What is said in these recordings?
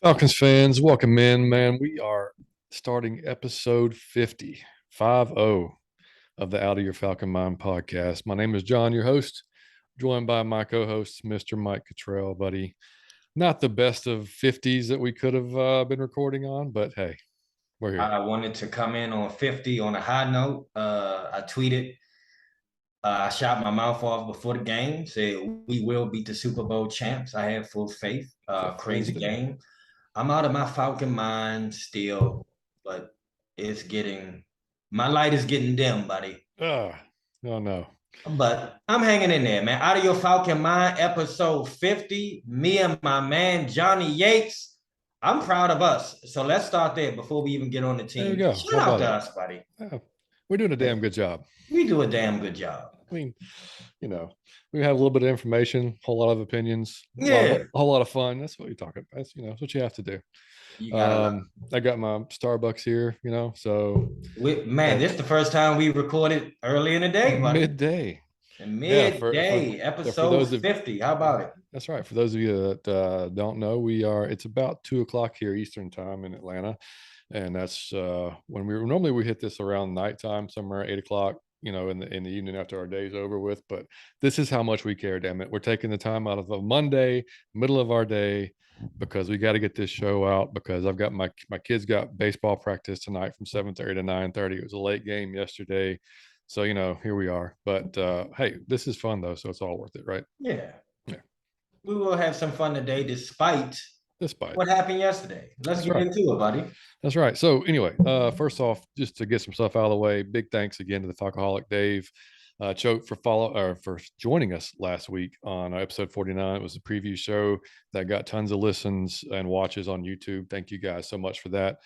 Falcons fans, welcome in, man. We are starting episode 50, 50 of the Out of Your Falcon Mind podcast. My name is John, your host, joined by my co-host, Mr. Mike Cottrell, buddy. Not the best of 50s that we could have been recording on, but hey, we're here. I wanted to come in on 50 on a high note. I tweeted, I shot my mouth off before the game, said we will beat the Super Bowl champs. I have full faith. Crazy game. I'm out of my Falcon mind still, but it's getting, my light is getting dim, buddy. Oh, no. But I'm hanging in there, man. Out of Your Falcon Mind, episode 50. Me and my man, Johnny Yates. I'm proud of us. So let's start there before we even get on the team. There we go. Shout out to us, buddy. We're doing a damn good job. We do a damn good job. I mean, we have a little bit of information, a whole lot of opinions, a whole lot of fun. That's what we talk about. That's what you have to do. I got my Starbucks here, so this is the first time we recorded early in the day, buddy. Midday, episode 50. How about it? That's right. For those of you that don't know, it's about 2:00 here Eastern time in Atlanta, and that's when we hit this around nighttime, somewhere 8:00, in the evening after our day's over with. But this is how much we care, damn it. We're taking the time out of a Monday, middle of our day, because we got to get this show out, because I've got my kids got baseball practice tonight from 7:30 to 9:30. It was a late game yesterday. So, here we are. But hey, this is fun though, so it's all worth it, right? Yeah. We will have some fun today despite what happened yesterday. Let's get into it, buddy. That's right. So anyway, first off, just to get some stuff out of the way, big thanks again to the Falcoholic Dave Choate for joining us last week on episode 49. It was a preview show that got tons of listens and watches on YouTube. Thank you guys so much for that.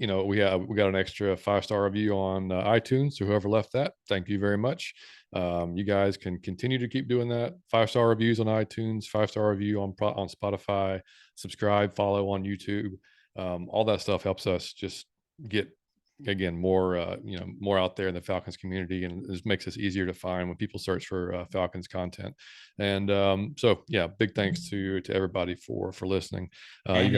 We got an extra 5-star review on iTunes. So whoever left that, thank you very much. You guys can continue to keep doing that. 5-star reviews on iTunes, 5-star review on Spotify, subscribe, follow on YouTube. All that stuff helps us just get, again, more more out there in the Falcons community, and it makes us easier to find when people search for Falcons content. And so yeah, big thanks to everybody for listening. In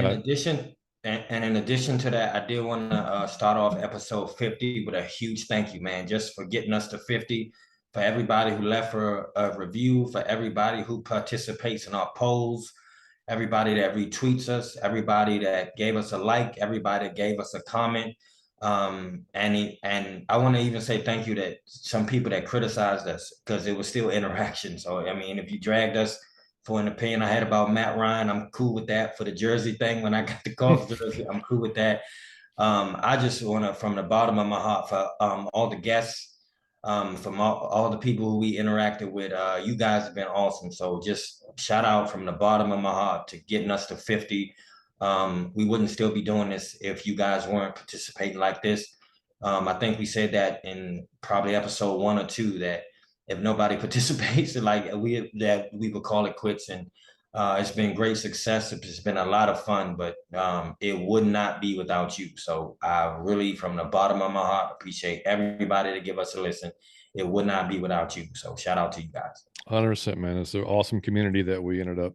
addition to that, I did want to start off episode 50 with a huge thank you, man, just for getting us to 50, for everybody who left a review, for everybody who participates in our polls, everybody that retweets us, everybody that gave us a like, everybody that gave us a comment. And I want to even say thank you to some people that criticized us, because it was still interaction. So, I mean, if you dragged us for an opinion I had about Matt Ryan, I'm cool with that. For the jersey thing, when I got the golf jersey, I'm cool with that. I just want to, from the bottom of my heart, for all the guests, from all the people who we interacted with, you guys have been awesome. So just shout out from the bottom of my heart to getting us to 50. We wouldn't still be doing this if you guys weren't participating like this. I think we said that in probably episode 1 or 2, that if nobody participates, we would call it quits. And it's been great success. It's been a lot of fun, but it would not be without you. So I really, from the bottom of my heart, appreciate everybody to give us a listen. It would not be without you. So shout out to you guys. 100%, man. It's an awesome community that we ended up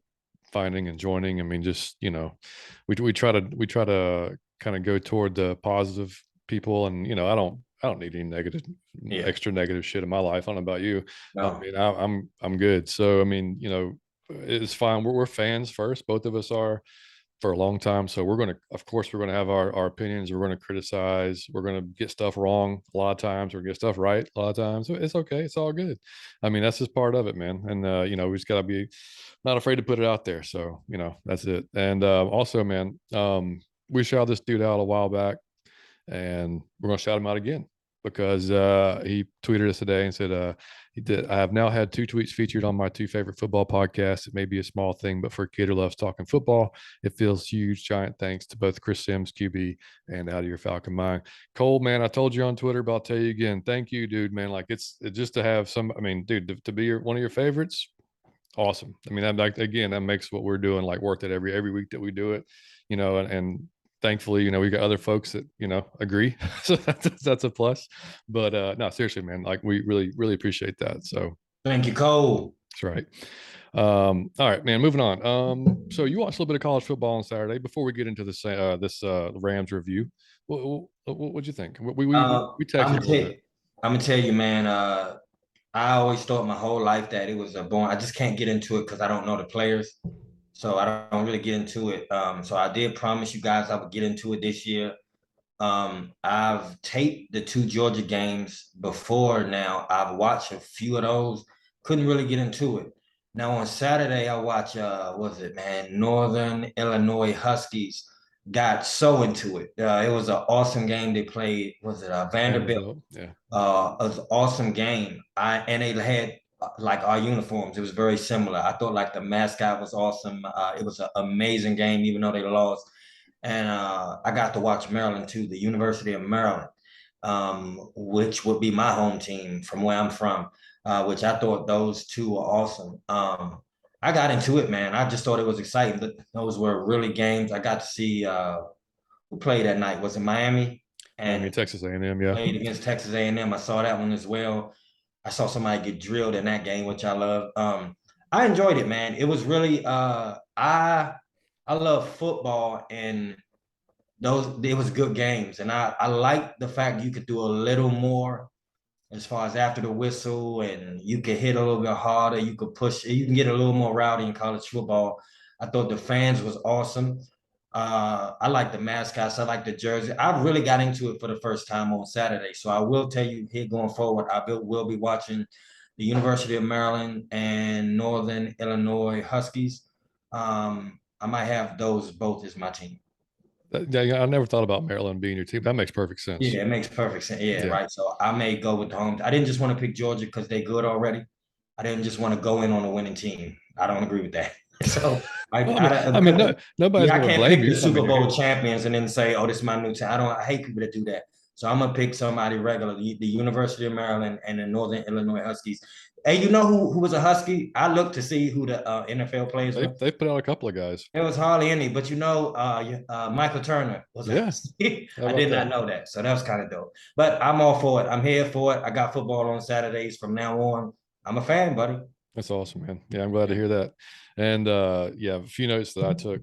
finding and joining. I mean, just we try to kind of go toward the positive people, and I don't need any extra negative shit in my life. I don't know about you. No. I mean, I'm good. So, I mean, it's fine. We're fans first. Both of us are, for a long time. So of course, we're going to have our opinions. We're going to criticize. We're going to get stuff wrong a lot of times. We're going to get stuff right a lot of times. So it's okay. It's all good. I mean, that's just part of it, man. And, we just got to be not afraid to put it out there. So, that's it. And also, man, we shouted this dude out a while back, and we're going to shout him out again, because he tweeted us today and said, I have now had 2 tweets featured on my 2 favorite football podcasts. It may be a small thing, but for a kid who loves talking football, it feels huge. Giant thanks to both Chris Sims, QB, and Out of Your Falcon Mind. Cole, man, I told you on Twitter, but I'll tell you again. Thank you, dude, man. Like, it's just to have dude, to be one of your favorites. Awesome. I mean, that makes what we're doing worth it every week that we do it, and thankfully, we got other folks that, agree. So that's a plus. But no, seriously, man, we really, really appreciate that. So thank you, Cole. That's right. All right, man. Moving on. So you watched a little bit of college football on Saturday. Before we get into this Rams review, what'd you think? We I'm texted a gonna little bit. I'm gonna tell you, man. I always thought my whole life that it was a born. I just can't get into it because I don't know the players, so I don't really get into it. So I did promise you guys I would get into it this year. I've taped the two Georgia games before now. I've watched a few of those. Couldn't really get into it. Now on Saturday, I watch was it man, Northern Illinois Huskies. Got so into it. It was an awesome game they played. Was it Vanderbilt? Vanderbilt. Yeah. It was an awesome game. And they had like our uniforms. It was very similar. I thought like the mascot was awesome. It was an amazing game, even though they lost. And I got to watch Maryland too, the University of Maryland, which would be my home team from where I'm from, which I thought those two were awesome. I got into it, man. I just thought it was exciting. But those were really games. I got to see who played that night. Was it Miami? Miami, And Texas A&M. Yeah. played against Texas A&M. I saw that one as well. I saw somebody get drilled in that game, which I love. I enjoyed it, man. It was really I love football and those it was good games. And I like the fact you could do a little more as far as after the whistle and you could hit a little bit harder, you could push, you can get a little more rowdy in college football. I thought the fans was awesome. I like the mascots. I like the jersey. I really got into it for the first time on Saturday. So I will tell you here going forward, will be watching the University of Maryland and Northern Illinois Huskies. I might have those both as my team. Yeah, I never thought about Maryland being your team. That makes perfect sense. Yeah, it makes perfect sense. Yeah, Yeah. right. So I may go with the home. I didn't just want to pick Georgia because they good already. I didn't just want to go in on a winning team. I don't agree with that. So Well, I mean, no, nobody's yeah, I going to can't blame pick the you. I Super mean, Bowl champions and then say, "Oh, this is my new team." I hate people that do that. So I'm gonna pick somebody regular, the University of Maryland and the Northern Illinois Huskies. Hey, you know who was a Husky? I looked to see who the NFL players were. they've put out a couple of guys. There was hardly any, but Michael Turner was a Yeah. Husky. How I about did not that? know that, so that was kind of dope. But I'm all for it. I'm here for it. I got football on Saturdays from now on. I'm a fan, buddy. That's awesome, man. Yeah, I'm glad to hear that. And yeah, a few notes that I took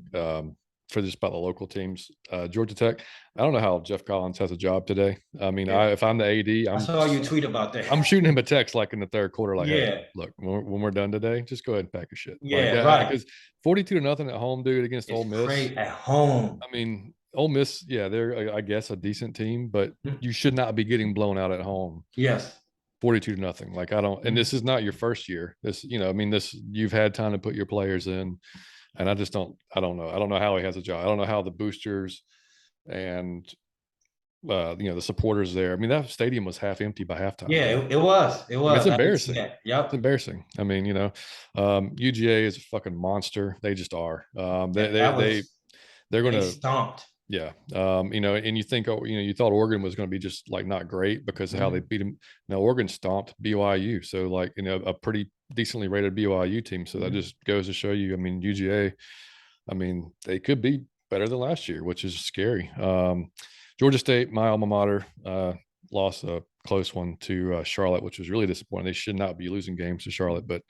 for just about the local teams. Georgia Tech. I don't know how Jeff Collins has a job today. I mean, Yeah. if I'm the AD, I saw you tweet about that. I'm shooting him a text like in the third quarter, like, hey, Yeah, look, when we're done today, just go ahead and pack your shit. Like, yeah, right. because 42-0 at home, dude, against It's Ole Miss. great at home. I mean, Ole Miss, yeah, they're I guess a decent team, but you should not be getting blown out at home. Yes. 42-0. Like I don't, and this is not your first year. This, I mean, this you've had time to put your players in, and I don't know. I don't know how he has a job. I don't know how the boosters and the supporters there. I mean, that stadium was half empty by halftime. Yeah, it was. It I mean, it's was. I did see embarrassing. that. It's Yep. embarrassing. I mean, UGA is a fucking monster. They just are. That was They're going they to. stomped. Yeah. And you think, oh, you thought Oregon was going to be just like not great because of how they beat them. Now, Oregon stomped BYU. So, like, a pretty decently rated BYU team. So that just goes to show you, I mean, UGA, I mean, they could be better than last year, which is scary. Georgia State, my alma mater, lost a close one to Charlotte, which was really disappointing. They should not be losing games to Charlotte, but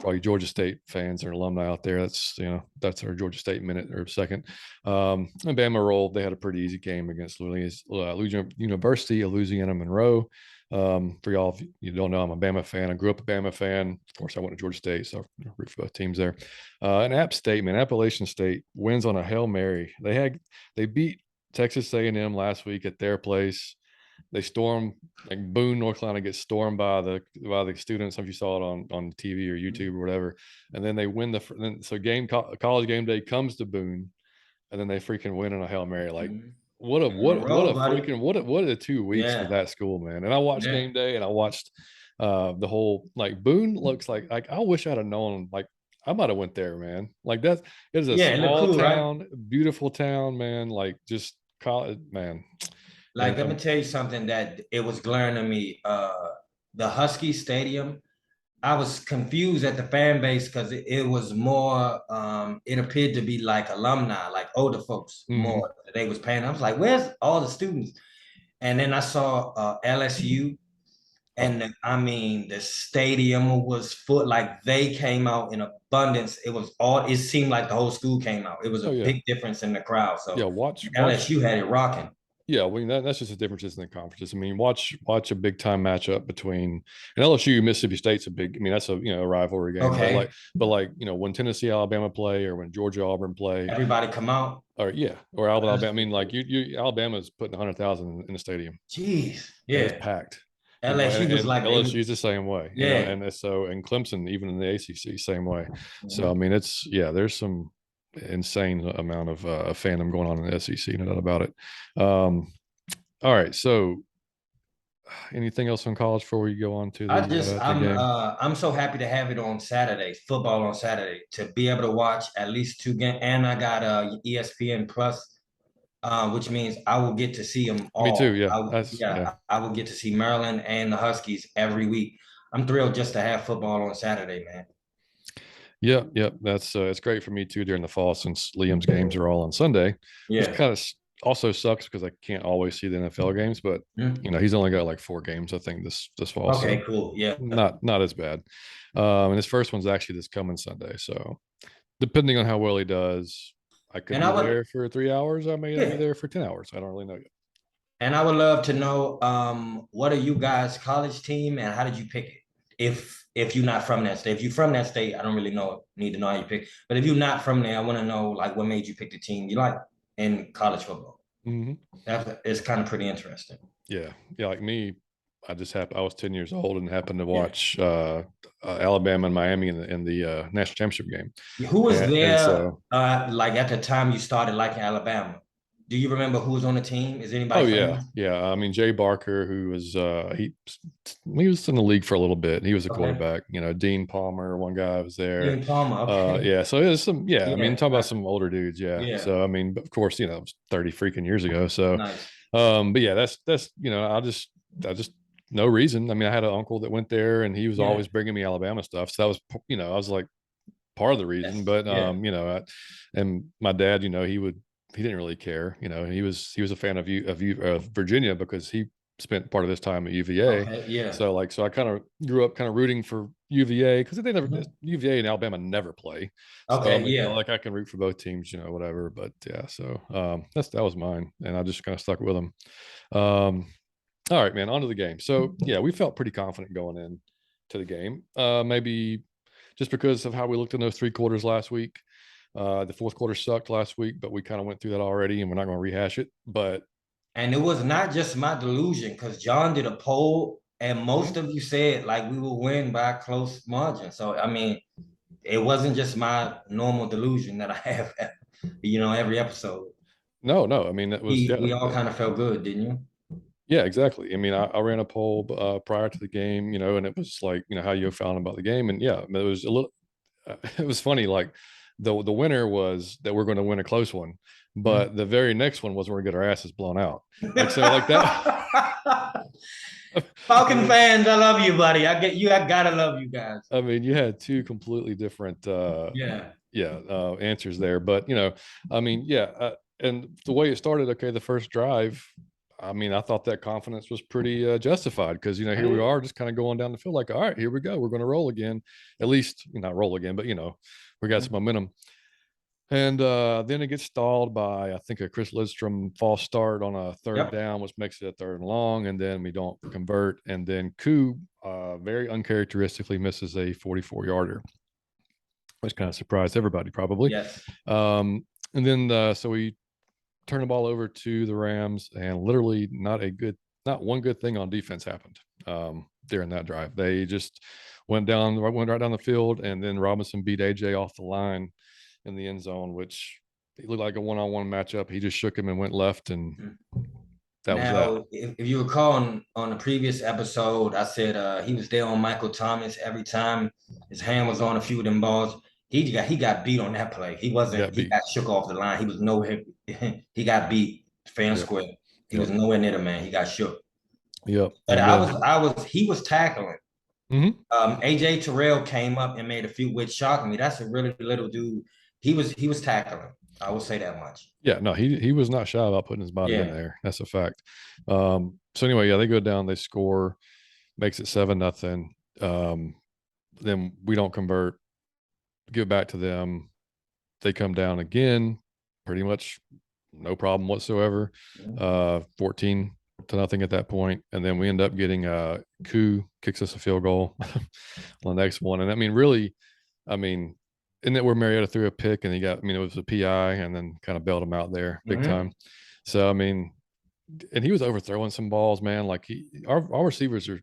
for all you Georgia State fans or alumni out there, that's our Georgia State minute or second. And Bama rolled. They had a pretty easy game against Louisiana University of Louisiana Monroe. For y'all, if you don't know, I'm a Bama fan. I grew up a Bama fan. Of course, I went to Georgia State, so I root for both teams there. And App State, man, Appalachian State wins on a Hail Mary. They beat Texas A&M last week at their place. They storm, like Boone, North Carolina gets stormed by the students. If you saw it on TV or YouTube or whatever, and then they win college game day comes to Boone, and then they freaking win on a Hail Mary. Like what a freaking what a 2 weeks for that school, man. And I watched game day and I watched the whole, like, Boone looks like I wish I'd have known, like I might have went there, man. Like it is a It looked small cool, right? town, beautiful town, man. Like just college, man. Like, let me tell you something that it was glaring to me. The Husky Stadium, I was confused at the fan base because it was more, it appeared to be like alumni, like older folks more. They was paying. I was like, where's all the students? And then I saw LSU Oh, And I mean, the stadium was full. Like they came out in abundance. It was all. It seemed like the whole school came out. It was oh a yeah, big difference in the crowd. yeah. So Watch. LSU had it rocking. Yeah, well, that's just the differences in the conferences. I mean, watch a big time matchup between and LSU Mississippi State's a big. I mean, that's a a rivalry game. Okay, But like when Tennessee Alabama play or when Georgia Auburn play, everybody come out. or yeah, or Alabama. I mean, like you Alabama's putting 100,000 in the stadium. Jeez, And it's yeah. packed. LSU was And like they was. LSU is the same way. Yeah. And so and Clemson even in the ACC same way. So I Mhm. mean, it's there's some insane amount of fandom going on in the SEC, no doubt about it. All right, so anything else on college before we go on to I just the game? I'm so happy to have it on Saturdays, football on Saturday, to be able to watch at least two games. And I got ESPN Plus, which means I will get to see them Me too. all. Yeah, that's yeah. I will get to see Maryland and the Huskies every week. I'm thrilled just to have football on Saturday, man. Yep, yep. That's it's great for me too during the fall since Liam's games are all on Sunday, which Yeah. kind of also sucks because I can't always see the NFL games. But Mhm. he's only got like 4 games I think this fall, Okay, so cool. Yeah. not as bad. And his first one's actually this coming Sunday, so depending on how well he does, I could And be I would, there for 3 hours. I may not be yeah. there for 10 hours. I don't really know yet. And I would love to know, what are you guys' college team and how did you pick it? If you're not from that state, if you're from that state, I don't really need to know how you pick. But if you're not from there, I want to know like what made you pick the team you like in college football. Hmm. That's it's kind of pretty interesting. Yeah, yeah. Like me, I was 10 years old and happened to Yeah. watch Alabama and Miami in the national championship game, Who was and there so like at the time you started liking Alabama? Do you remember who was on the team? Is anybody oh yeah, famous? yeah. I mean Jay Barker, who was he was in the league for a little bit. He was a Okay. quarterback. Dean Palmer, one guy was there. Dean Palmer. Okay. Yeah, so it was some yeah. I mean, Yeah. talk about some older dudes. Yeah. Yeah. So I mean, of course, it was 30 freaking years ago. So, Nice. but yeah, that's I just no reason. I mean, I had an uncle that went there, and he was Yeah. always bringing me Alabama stuff. So that was I was like part of the reason. Yes. But Yeah. and my dad, he didn't really care. He was a fan of Virginia because he spent part of his time at UVA. Okay. Yeah. So I kind of grew up kind of rooting for UVA because they never Mhm. UVA and Alabama never play. So I Okay. mean, Yeah. like I can root for both teams, whatever. But yeah, so that was mine, and I just kind of stuck with them. Um, all right, man, on to the game. So yeah, we felt pretty confident going in to the game. Maybe just because of how we looked in those 3 quarters last week. The fourth quarter sucked last week, but we kind of went through that already, and we're not going to rehash it. But And it was not just my delusion because John did a poll and mhm. most of you said like we will win by a close margin. So I mean, it wasn't just my normal delusion that I have, every episode. No, no, I mean that was We all kind of felt good, didn't you? yeah, exactly. I mean, I ran a poll prior to the game, and it was like, how you found about the game, and yeah, I mean, it was a little. It was funny, like the winner was that we're going to win a close one, Mhm. but the very next one was we're going to get our asses blown out. Like so, like that. I Falcon mean, fans, I love you, buddy. I get you. I gotta love you guys. you had two completely different, Yeah. yeah, answers there. But I mean, yeah, and the way it started, okay, the first drive. I mean, I thought that confidence was pretty justified because here we are, just kind of going down the field, like, all right, here we go, we're going to roll again, at least not roll again, but we got some momentum. And then it gets stalled by, I think, a Chris Lidstrom false start on a third Yep. down, which makes it a third and long. And then we don't convert. And then Koo very uncharacteristically misses a 44-yarder, which kind of surprised everybody, probably. Yes. And then so we turn the ball over to the Rams, and literally not one good thing on defense happened during that drive. They just went right down the field, and then Robinson beat AJ off the line in the end zone, which it looked like a one-on-one matchup. He just shook him and went left, and Mhm. that was that. Now, if you recall on the previous episode, I said he was there on Michael Thomas every time his hand was on a few of them balls. He got beat on that play. He got He beat. got shook off the line. He was nowhere. He got beat fair and Yep. square. He was Yep. nowhere near the man. He got shook. Yep. But And then he was tackling. mhm. AJ Terrell came up and made a few, which shocked me. That's a really little dude. He was tackling. I will say that much. Yeah, no, he was not shy about putting his body in Yeah. there. That's a fact. So anyway, yeah, they go down, they score. makes it 7-0. Then we don't convert, give it back to them. They come down again, pretty much no problem whatsoever. 14-0 at that point. And then we end up getting Koo kicks us a field goal on the next one. And I mean, really, I mean, and then where Mariota threw a pick and he got, I mean, it was a PI and then kind of bailed him out there big time. So, I mean, and he was overthrowing some balls, man. Like our receivers are,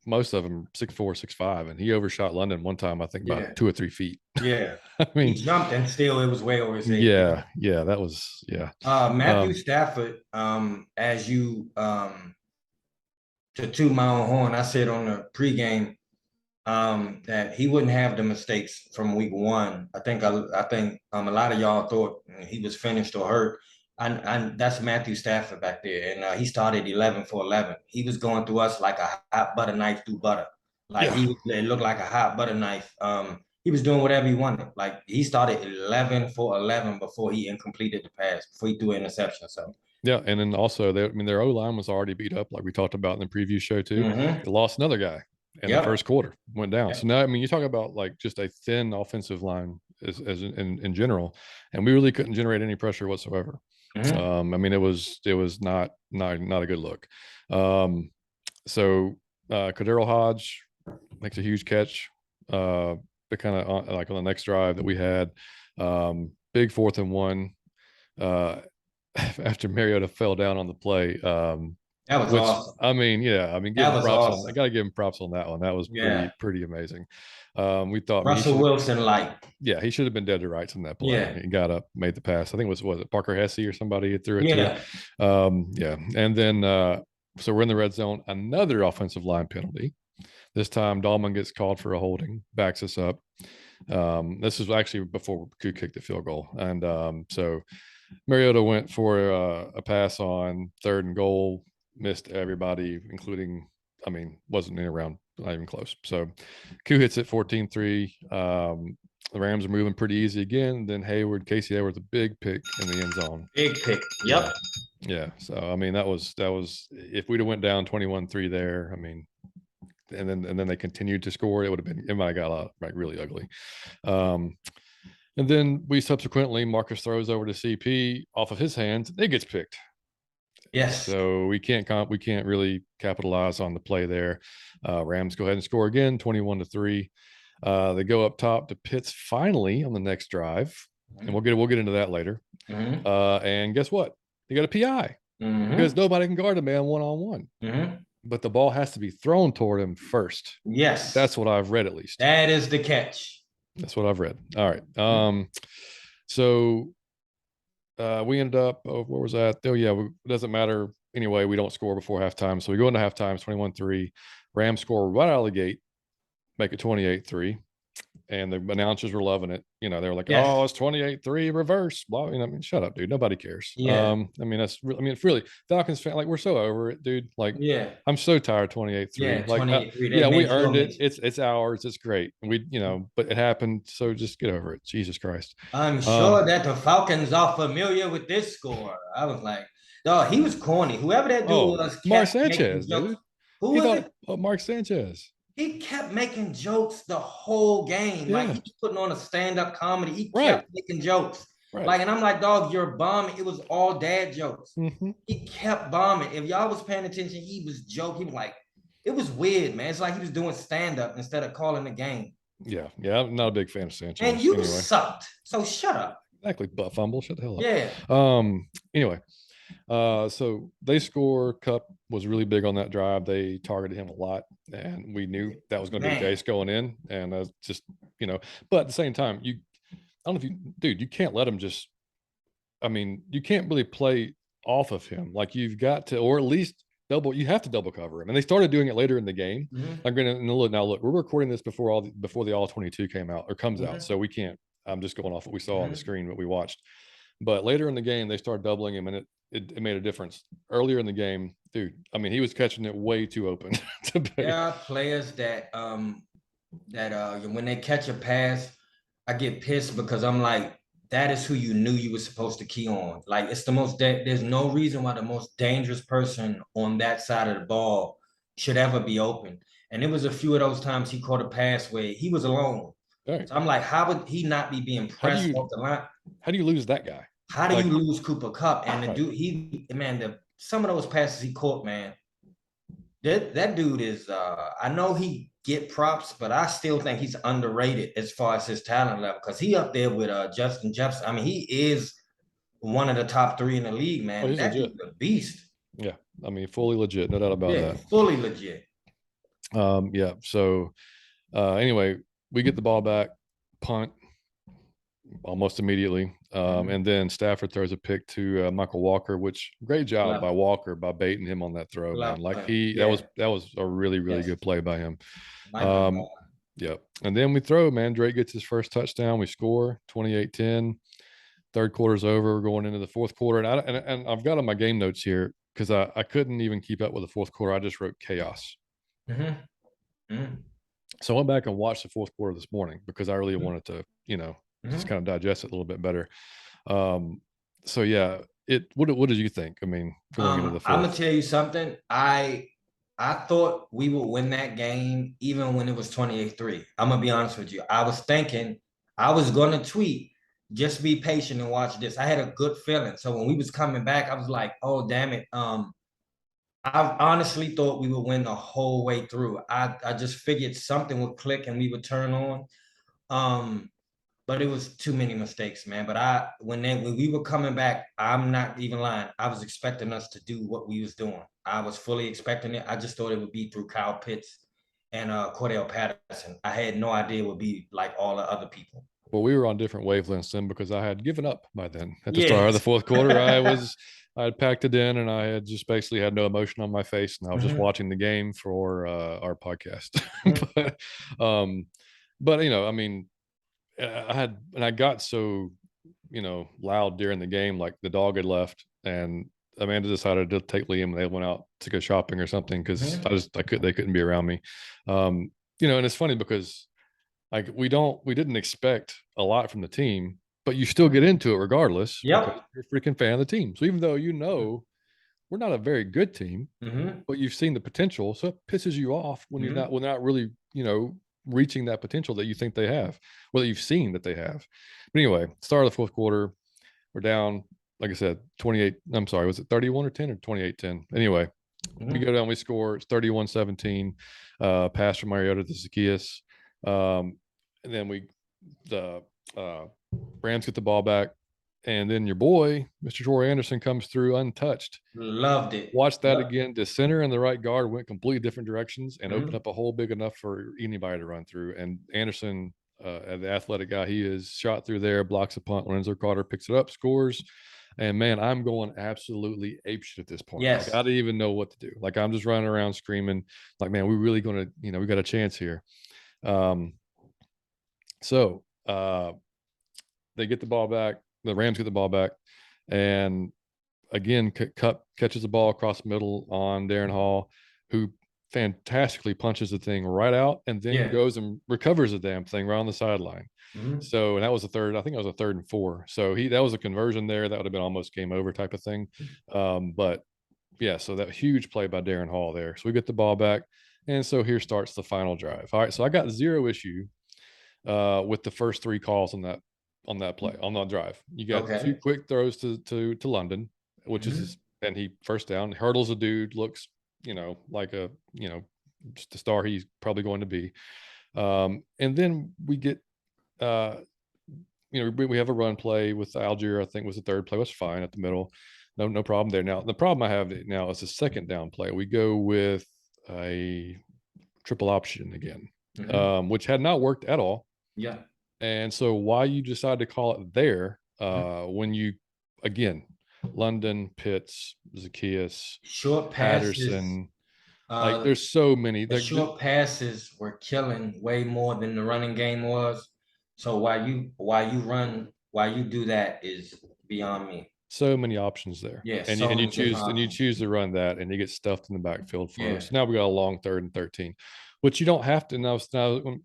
most of them 6'4", 6'5", and he overshot London one time, I think about 2 or 3 feet. Yeah. I mean, he jumped and still it was way over his head. Yeah, that was, yeah. Matthew Stafford, as you, to toot my own horn, I said on the pregame that he wouldn't have the mistakes from week one. I think a lot of y'all thought he was finished or hurt. And that's Matthew Stafford back there. And he started 11 for 11. He was going through us like a hot butter knife through butter. Like it looked like a hot butter knife. He was doing whatever he wanted. Like he started 11 for 11 before he incompleted the pass, before he threw an interception. So yeah, and then also their O-line was already beat up, like we talked about in the preview show too. They lost another guy in the first quarter, went down. So now, I mean, you talk about like just a thin offensive line as in general, and we really couldn't generate any pressure whatsoever. I mean, it was not a good look. So Kadero Hodge makes a huge catch, but kind of like on the next drive that we had, big 4th and 1. After Mariota fell down on the play, that was awesome. I mean, yeah, I mean, give him props awesome. I got to give him props on that one. That was pretty amazing. We thought Russell Wilson, yeah, he should have been dead to rights in that play. Yeah. He got up, made the pass. I think was it Parker Hesse or somebody who threw it to. Yeah, and then so we're in the red zone. Another offensive line penalty. This time, Dahlman gets called for a holding, backs us up. This is actually before Koo kicked the field goal, and so Mariota went for a pass on 3rd and goal, missed everybody, including, I mean, wasn't in around, not even close. So Koo hits it 14-3. The Rams are moving pretty easy again. Then Casey Hayward, a big pick in the end zone. Big pick. Yep. Yeah. So, I mean, that was, if we'd have went down 21-3 there, I mean, and then they continued to score, it might have got like really ugly. And then we subsequently, Marcus throws over to CP off of his hands. It gets picked. Yes. So we can't really capitalize on the play there. Rams go ahead and score again, 21-3. They go up top to Pitts finally on the next drive, and we'll get into that later. And guess what? They got a PI because nobody can guard a man one-on-one. But the ball has to be thrown toward him first. Yes. That's what I've read, at least. That is the catch. That's what I've read. All right. So we ended up, where was that? Oh, yeah, it doesn't matter. Anyway, we don't score before halftime. So we go into halftime, 21-3. Rams score right out of the gate, make it 28-3. And the announcers were loving it. You know, they were like, oh, it's 28-3 reverse. Blah. You know, I mean, shut up, dude. Nobody cares. Yeah. I mean, it's really Falcons fan. Like, we're so over it, dude. Like, I'm so tired of 28-3. Yeah, like, 28-3. We earned it. It's ours. It's great. We, but it happened. So just get over it. Jesus Christ. I'm sure that the Falcons are familiar with this score. I was like, dog, he was corny. Whoever that dude was. Mark Sanchez, dude. Who was it? Mark Sanchez. He kept making jokes the whole game. Like, he was putting on a stand-up comedy. He kept making jokes. Like, and I'm like, dog, you're bombing. It was all dad jokes. He kept bombing. If y'all was paying attention, he was joking. Like, it was weird, man. It's like he was doing stand-up instead of calling the game. Yeah. I'm not a big fan of Sanchez. And you sucked. So shut up. Exactly. Butt fumble. Shut the hell up. Yeah. Anyway. So they score. Cup was really big on that drive. They targeted him a lot, and we knew that was going to be the case going in. And just, but at the same time, I don't know if you can't let him just, I mean, you can't really play off of him. Like, you've got to, or at least you have to double cover him. And they started doing it later in the game. Look, we're recording this before the all 22 came out or comes out. So we can't, I'm just going off what we saw on the screen, what we watched. But later in the game, they started doubling him, and it made a difference. Earlier in the game, dude, I mean, he was catching it way too open. There are players that when they catch a pass, I get pissed because I'm like, that is who you knew you were supposed to key on. Like, it's the most, there's no reason why the most dangerous person on that side of the ball should ever be open. And it was a few of those times he caught a pass where he was alone. Right. So I'm like, how would he not be being pressed off the line? How do you lose that guy? How do Like, you lose Cooper Kupp? And the right. dude, some of those passes he caught, man, that dude is I know he get props, but I still think he's underrated as far as his talent level, because he up there with Justin Jefferson. I mean, he is one of the top 3 in the league, Oh, man. he's That legit. dude's a beast. Yeah. I mean, fully legit, no doubt about Yeah, that. fully legit. Yeah. So anyway, we get the ball back, punt almost immediately. And then Stafford throws a pick to Michael Walker, which great job by Walker by baiting him on that throw, man. Like that was a really, really good play by him. Yeah. And then we throw, man. Drake gets his first touchdown. We score 28-10. Third quarter's over. We're going into the fourth quarter. And I've got on my game notes here because I couldn't even keep up with the fourth quarter. I just wrote chaos. So I went back and watched the fourth quarter this morning because I really wanted to, just kind of digest it a little bit better. So yeah, what did you think? I mean, going into the fourth? I'm gonna tell you something. I thought we would win that game even when it was 28-3. I'm gonna be honest with you. I was thinking I was gonna tweet, just be patient and watch this. I had a good feeling. So when we was coming back, I was like, oh damn it. I honestly thought we would win the whole way through. I just figured something would click and we would turn on. But it was too many mistakes, man. But when we were coming back, I'm not even lying. I was expecting us to do what we was doing. I was fully expecting it. I just thought it would be through Kyle Pitts and Cordell Patterson. I had no idea it would be like all the other people. Well, we were on different wavelengths then because I had given up by then at the start of the fourth quarter. I had packed it in and I had just basically had no emotion on my face, and I was just watching the game for our podcast. but I mean, I got so loud during the game, like the dog had left and Amanda decided to take Liam and they went out to go shopping or something because they couldn't be around me. And it's funny because like we didn't expect a lot from the team, but you still get into it regardless because you're a freaking fan of the team. So even though we're not a very good team, but you've seen the potential, so it pisses you off when you're not really reaching that potential that you think they have, well, that you've seen that they have. But anyway, start of the fourth quarter, we're down, like I said, 28. I'm sorry, was it 31 or 10 or 28-10? Anyway, we go down, we score. It's 31-17. Pass from Mariota to Zacchaeus. And then the Rams get the ball back. And then your boy, Mr. Troy Anderson, comes through untouched. Loved it. Watched that again. The center and the right guard went completely different directions and opened up a hole big enough for anybody to run through. And Anderson, the athletic guy he is, shot through there, blocks a punt. Lorenzo Carter picks it up, scores. And man, I'm going absolutely apeshit at this point. Yes. Like, I didn't even know what to do. Like, I'm just running around screaming, like, man, we're really going to, we got a chance here. So they get the ball back. The Rams get the ball back. And again, Kupp catches the ball across the middle on Darren Hall, who fantastically punches the thing right out and then goes and recovers the damn thing right on the sideline. So, and that was I think it was a 3rd and 4. So that was a conversion there. That would have been almost game over type of thing. But yeah, so that huge play by Darren Hall there. So we get the ball back. And so here starts the final drive. All right. So I got zero issue with the first 3 calls on that play, on that drive. You got 2 quick throws to London, which is and he first down, hurdles a dude, looks, like a, just the star he's probably going to be. And then we get, we have a run play with Algier, I think was the 3rd play. Was fine at the middle. No problem there. Now, the problem I have now is the 2nd down play. We go with a triple option again, which had not worked at all. Yeah. And so why you decide to call it there when you, again, London, Pitts, Zacchaeus, short passes, Patterson, like there's so many. The short passes were killing way more than the running game was. So why you do that is beyond me. So many options there. Yeah. And you choose to run that and you get stuffed in the backfield for us. Now we got a long 3rd and 13. Which you don't have to now.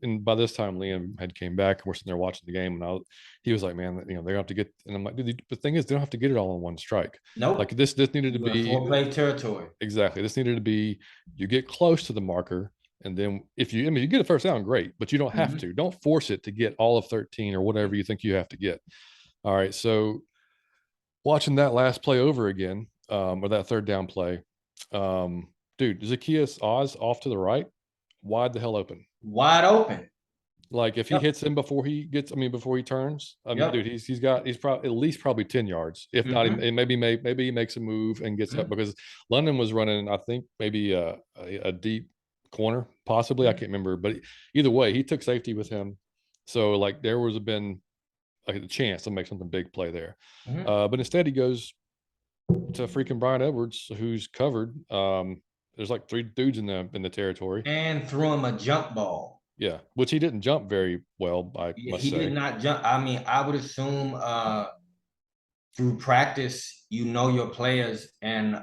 And by this time, Liam had came back and we're sitting there watching the game, and he was like, "Man, they're gonna have to get." And I'm like, "Dude, the thing is, they don't have to get it all in one strike. Nope. Like this needed to be 4-play territory. Exactly. This needed to be. You get close to the marker, And then if you, I mean, you get a first down, great, but you don't have Mhm. to. Don't force it to get all of 13 or whatever you think you have to get. All right. So watching that last play over again, or that third down play, dude, Zacchaeus Oz off to the right, wide the hell open. Wide open. Like if he Yep. hits him before he gets, I mean, before he turns, I mean, dude, Yep. he's probably at least probably 10 yards, if not, Mhm. and maybe he makes a move and gets up Mhm. because London was running, I think maybe a deep corner, possibly, I Mhm. can't remember, but either way, he took safety with him, so like there was been like a chance to make something big play there, Mhm. but instead he goes to freaking Brian Edwards, who's covered. There's like three dudes in the territory. And threw him a jump ball. Yeah, which he didn't jump very well, I Yeah, must he did say. not jump. I mean, I would assume through practice, you know your players, and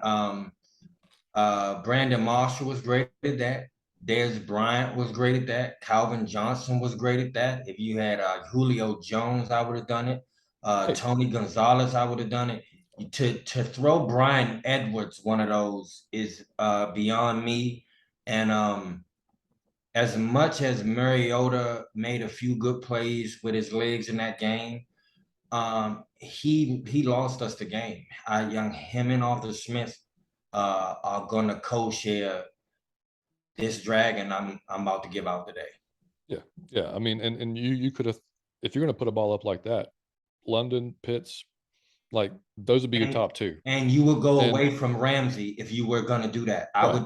Brandon Marshall was great at that. Dez Bryant was great at that. Calvin Johnson was great at that. If you had Julio Jones, I would have done it. Hey, Tony Gonzalez, I would have done it. To throw Brian Edwards one of those is beyond me. And as much as Mariota made a few good plays with his legs in that game, he lost us the game. Young him and Arthur Smith are gonna co-share this dragon I'm about to give out today. yeah, yeah. I mean, and you could have, if you're going to put a ball up like that, London, Pitts, like those would be your And top two. and you would go And away from Ramsey if you were gonna do that. right,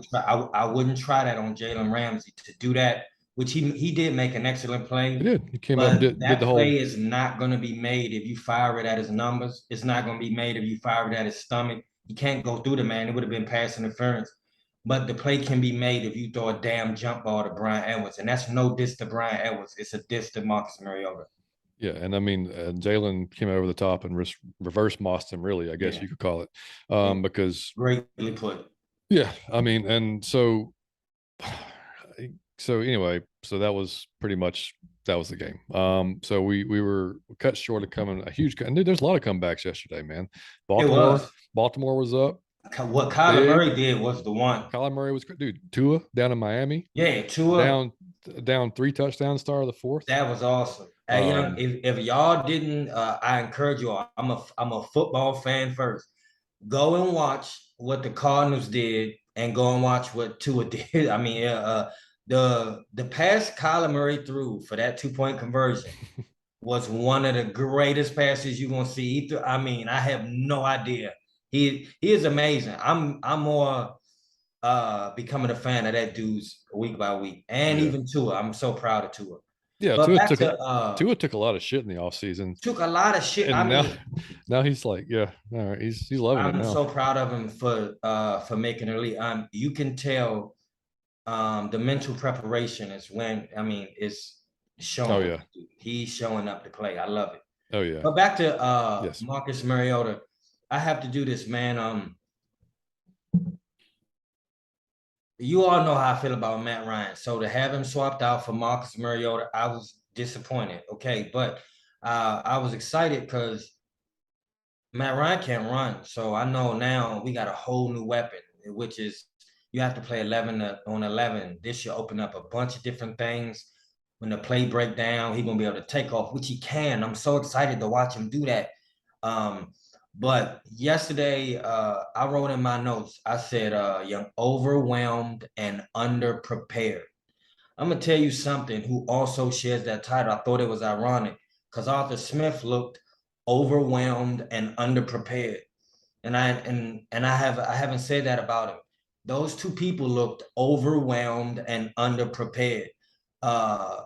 I wouldn't try that on Jalen Ramsey to do that, which he did make an excellent he play, did. He came up, but did the that play whole. is not gonna be made if you fire it at his numbers. It's not gonna be made if you fire it at his stomach. He can't go through the man. It would have been pass interference. But the play can be made if you throw a damn jump ball to Brian Edwards, and that's no diss to Brian Edwards. It's a diss to Marcus Mariota. Yeah, and I mean, Jalen came over the top and reverse mossed him. Really, I guess Yeah, you could call it, yeah, because greatly put. yeah, I mean, and so so anyway, so that was pretty much that was the game. So we were cut short of coming a huge. And dude, there's a lot of comebacks yesterday, man. It Baltimore, was. Baltimore was up What Kyler big. Murray did was the one. Kyler Murray was dude. Tua down in Miami, Yeah, Tua, down down three touchdown star of the fourth. that was awesome. Hey, young, Um, if y'all didn't, I encourage you all. I'm a football fan first. Go and watch what the Cardinals did, and go and watch what Tua did. I mean, the pass Kyler Murray threw for that 2 point conversion was one of the greatest passes you're gonna see. I mean, I have no idea. He is amazing. I'm more becoming a fan of that dude's week by week, and yeah, even Tua. I'm so proud of Tua. yeah. But back to Tua took a lot of shit in the offseason, took a lot of shit. I and now mean, now he's like, yeah, all right, he's loving it I'm now. so proud of him for making the league. You can tell the mental preparation is when I mean it's Oh showing. yeah, He's showing up to play. I love it. oh yeah, But back to yes. Marcus Mariota. I have to do this, man. You all know how I feel about Matt Ryan. So to have him swapped out for Marcus Mariota, I was disappointed. Okay, but I was excited because Matt Ryan can't run. So I know now we got a whole new weapon, which is you have to play 11 on 11. This should open up a bunch of different things. When the play break down, he's gonna be able to take off, which he can. I'm so excited to watch him do that. But yesterday, I wrote in my notes, I said, young overwhelmed and underprepared. I'm gonna tell you something who also shares that title. I thought it was ironic because Arthur Smith looked overwhelmed and underprepared. And I haven't said that about him. Those two people looked overwhelmed and underprepared. Uh,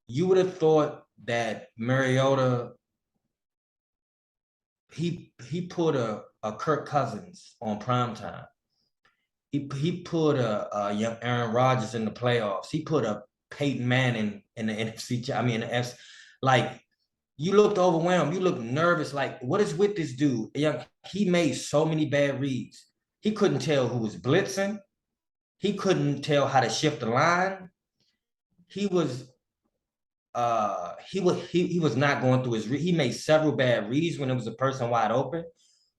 you would have thought that Mariota he put a Kirk Cousins on prime time. He put a young Aaron Rodgers in the playoffs. He put a Peyton Manning in the NFC. I mean, S. Like you looked overwhelmed. You looked nervous. Like what is with this dude? Young, he made so many bad reads. He couldn't tell who was blitzing. He couldn't tell how to shift the line. He was he was not going through his he made several bad reads when it was a person wide open.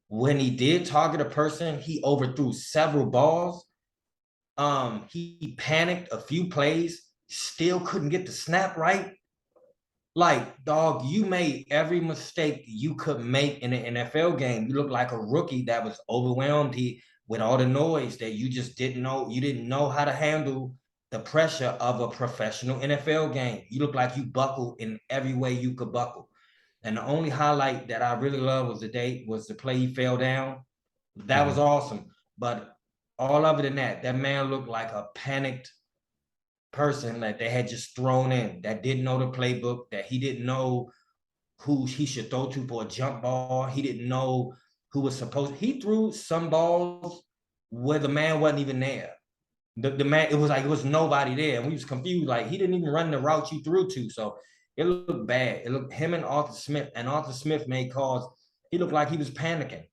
When he did target a person, he overthrew several balls. He panicked a few plays, still couldn't get the snap right. Like, dog, you made every mistake you could make in an NFL game. You look like a rookie that was overwhelmed with all the noise that you just didn't know. You didn't know how to handle the pressure of a professional NFL game. You look like you buckled in every way you could buckle. And the only highlight that I really love was the play he fell down. That was awesome. But all other than that, that man looked like a panicked person that they had just thrown in, that didn't know the playbook, that he didn't know who he should throw to for a jump ball. He didn't know who was supposed. He threw some balls where the man wasn't even there. The man, it was like it was nobody there, and we was confused. Like he didn't even run the route you threw to, so it looked bad. It looked him and Arthur Smith, and Arthur Smith made calls. He looked like he was panicking.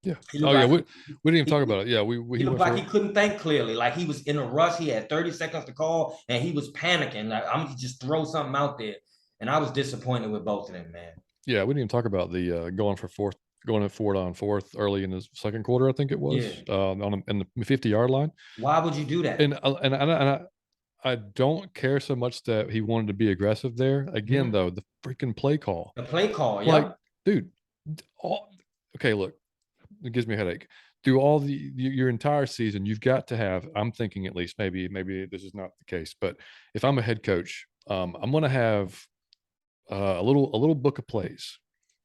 Yeah. He Oh looked yeah. like We didn't even talk about it. Yeah. We he he looked went like for he it. couldn't think clearly. Like he was in a rush. He had 30 seconds to call, and he was panicking. Like I'm gonna just throw something out there. And I was disappointed with both of them, man. Yeah. We didn't even talk about the going at fourth on fourth early in the second quarter. I think it was Yeah. in the 50-yard line. Why would you do that? And I don't care so much that he wanted to be aggressive there. Again, Mhm. though, the freaking play call, The play call, like, yep. dude, okay, look, it gives me a headache. Through all your entire season, you've got to have. I'm thinking at least maybe this is not the case, but if I'm a head coach, I'm going to have a little book of plays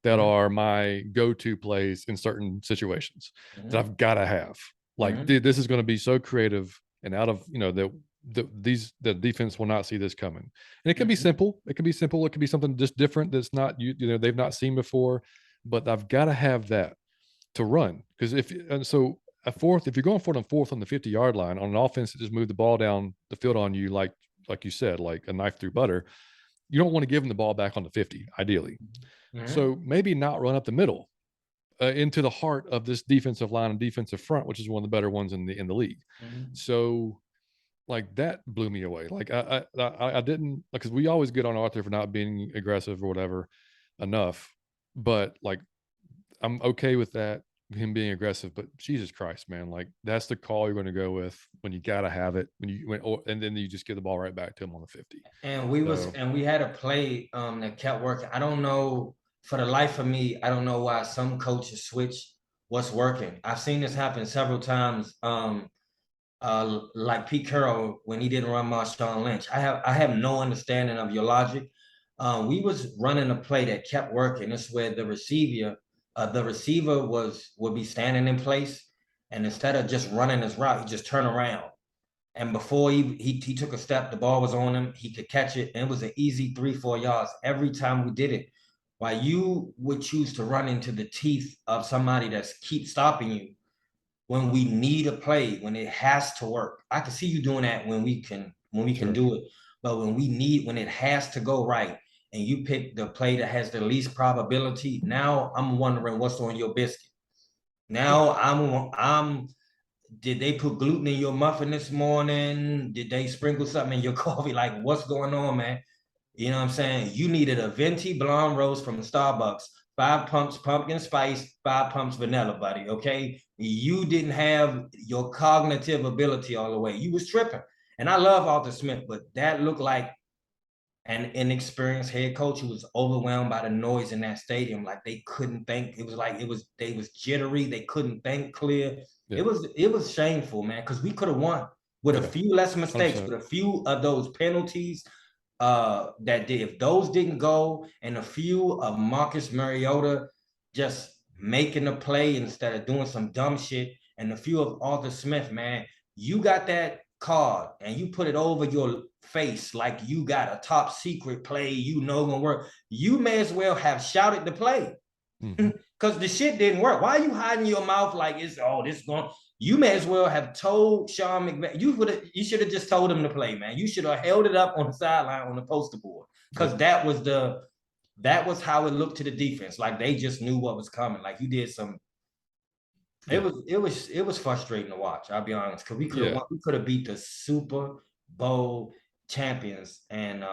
that Mhm. are my go-to plays in certain situations that Mhm. I've got to have. Like, Mhm. dude, this is going to be so creative and out of the defense will not see this coming. And it can be Mhm. simple. It can be simple. It can be something just different that's not they've not seen before. But I've got to have that to run because if you're going for it on fourth on the 50-yard line on an offense that just moved the ball down the field on you like you said, like a knife through butter, you don't want to give them the ball back on the 50, ideally. Mhm. So maybe not run up the middle into the heart of this defensive line and defensive front, which is one of the better ones in the league. Mhm. So like that blew me away. Like I didn't because we always get on Arthur for not being aggressive or whatever enough, but like I'm okay with that him being aggressive. But Jesus Christ, man, like that's the call you're going to go with when you got to have it and then you just give the ball right back to him on the 50. So And we had a play that kept working. I don't know for the life of me, I don't know why some coaches switch what's working. I've seen this happen several times. Like Pete Carroll when he didn't run Marshawn Lynch. I have no understanding of your logic. We was running a play that kept working. It's where the receiver would be standing in place, and instead of just running his route, he just turned around. And before he took a step, the ball was on him. He could catch it, and it was an easy 3-4 yards every time we did it. While you would choose to run into the teeth of somebody that's keep stopping you when we need a play, when it has to work. I can see you doing that when we can sure. do it. But when it has to go right and you pick the play that has the least probability, now I'm wondering what's on your biscuit. Yeah. Now I'm did they put gluten in your muffin this morning? Did they sprinkle something in your coffee? Like, what's going on, man? You know what I'm saying? You needed a venti blonde roast from Starbucks, 5 pumps pumpkin spice, 5 pumps vanilla, buddy. Okay. You didn't have your cognitive ability all the way. You was tripping. And I love Arthur Smith, but that looked like an inexperienced head coach who was overwhelmed by the noise in that stadium. Like they couldn't think. It was like they was jittery. They couldn't think clear. Yeah. It was shameful, man, because we could have won with a Yeah. few less mistakes, 100%. with a few of those penalties that did. If those didn't go, and a few of Marcus Mariota just making a play instead of doing some dumb shit, and a few of Arthur Smith, man, you got that card and you put it over your face like you got a top secret play gonna work. You may as well have shouted the play Hmm. because the shit didn't work. Why are you hiding your mouth like this going? You may as well have told Sean McVay. You should have just told him to play, man. You should have held it up on the sideline on the poster board because Yep. that was how it looked to the defense. Like they just knew what was coming. Like you did some. It Yeah. was it was it was frustrating to watch. I'll be honest, because we could have Yeah. won. We could have beat the Super Bowl champions and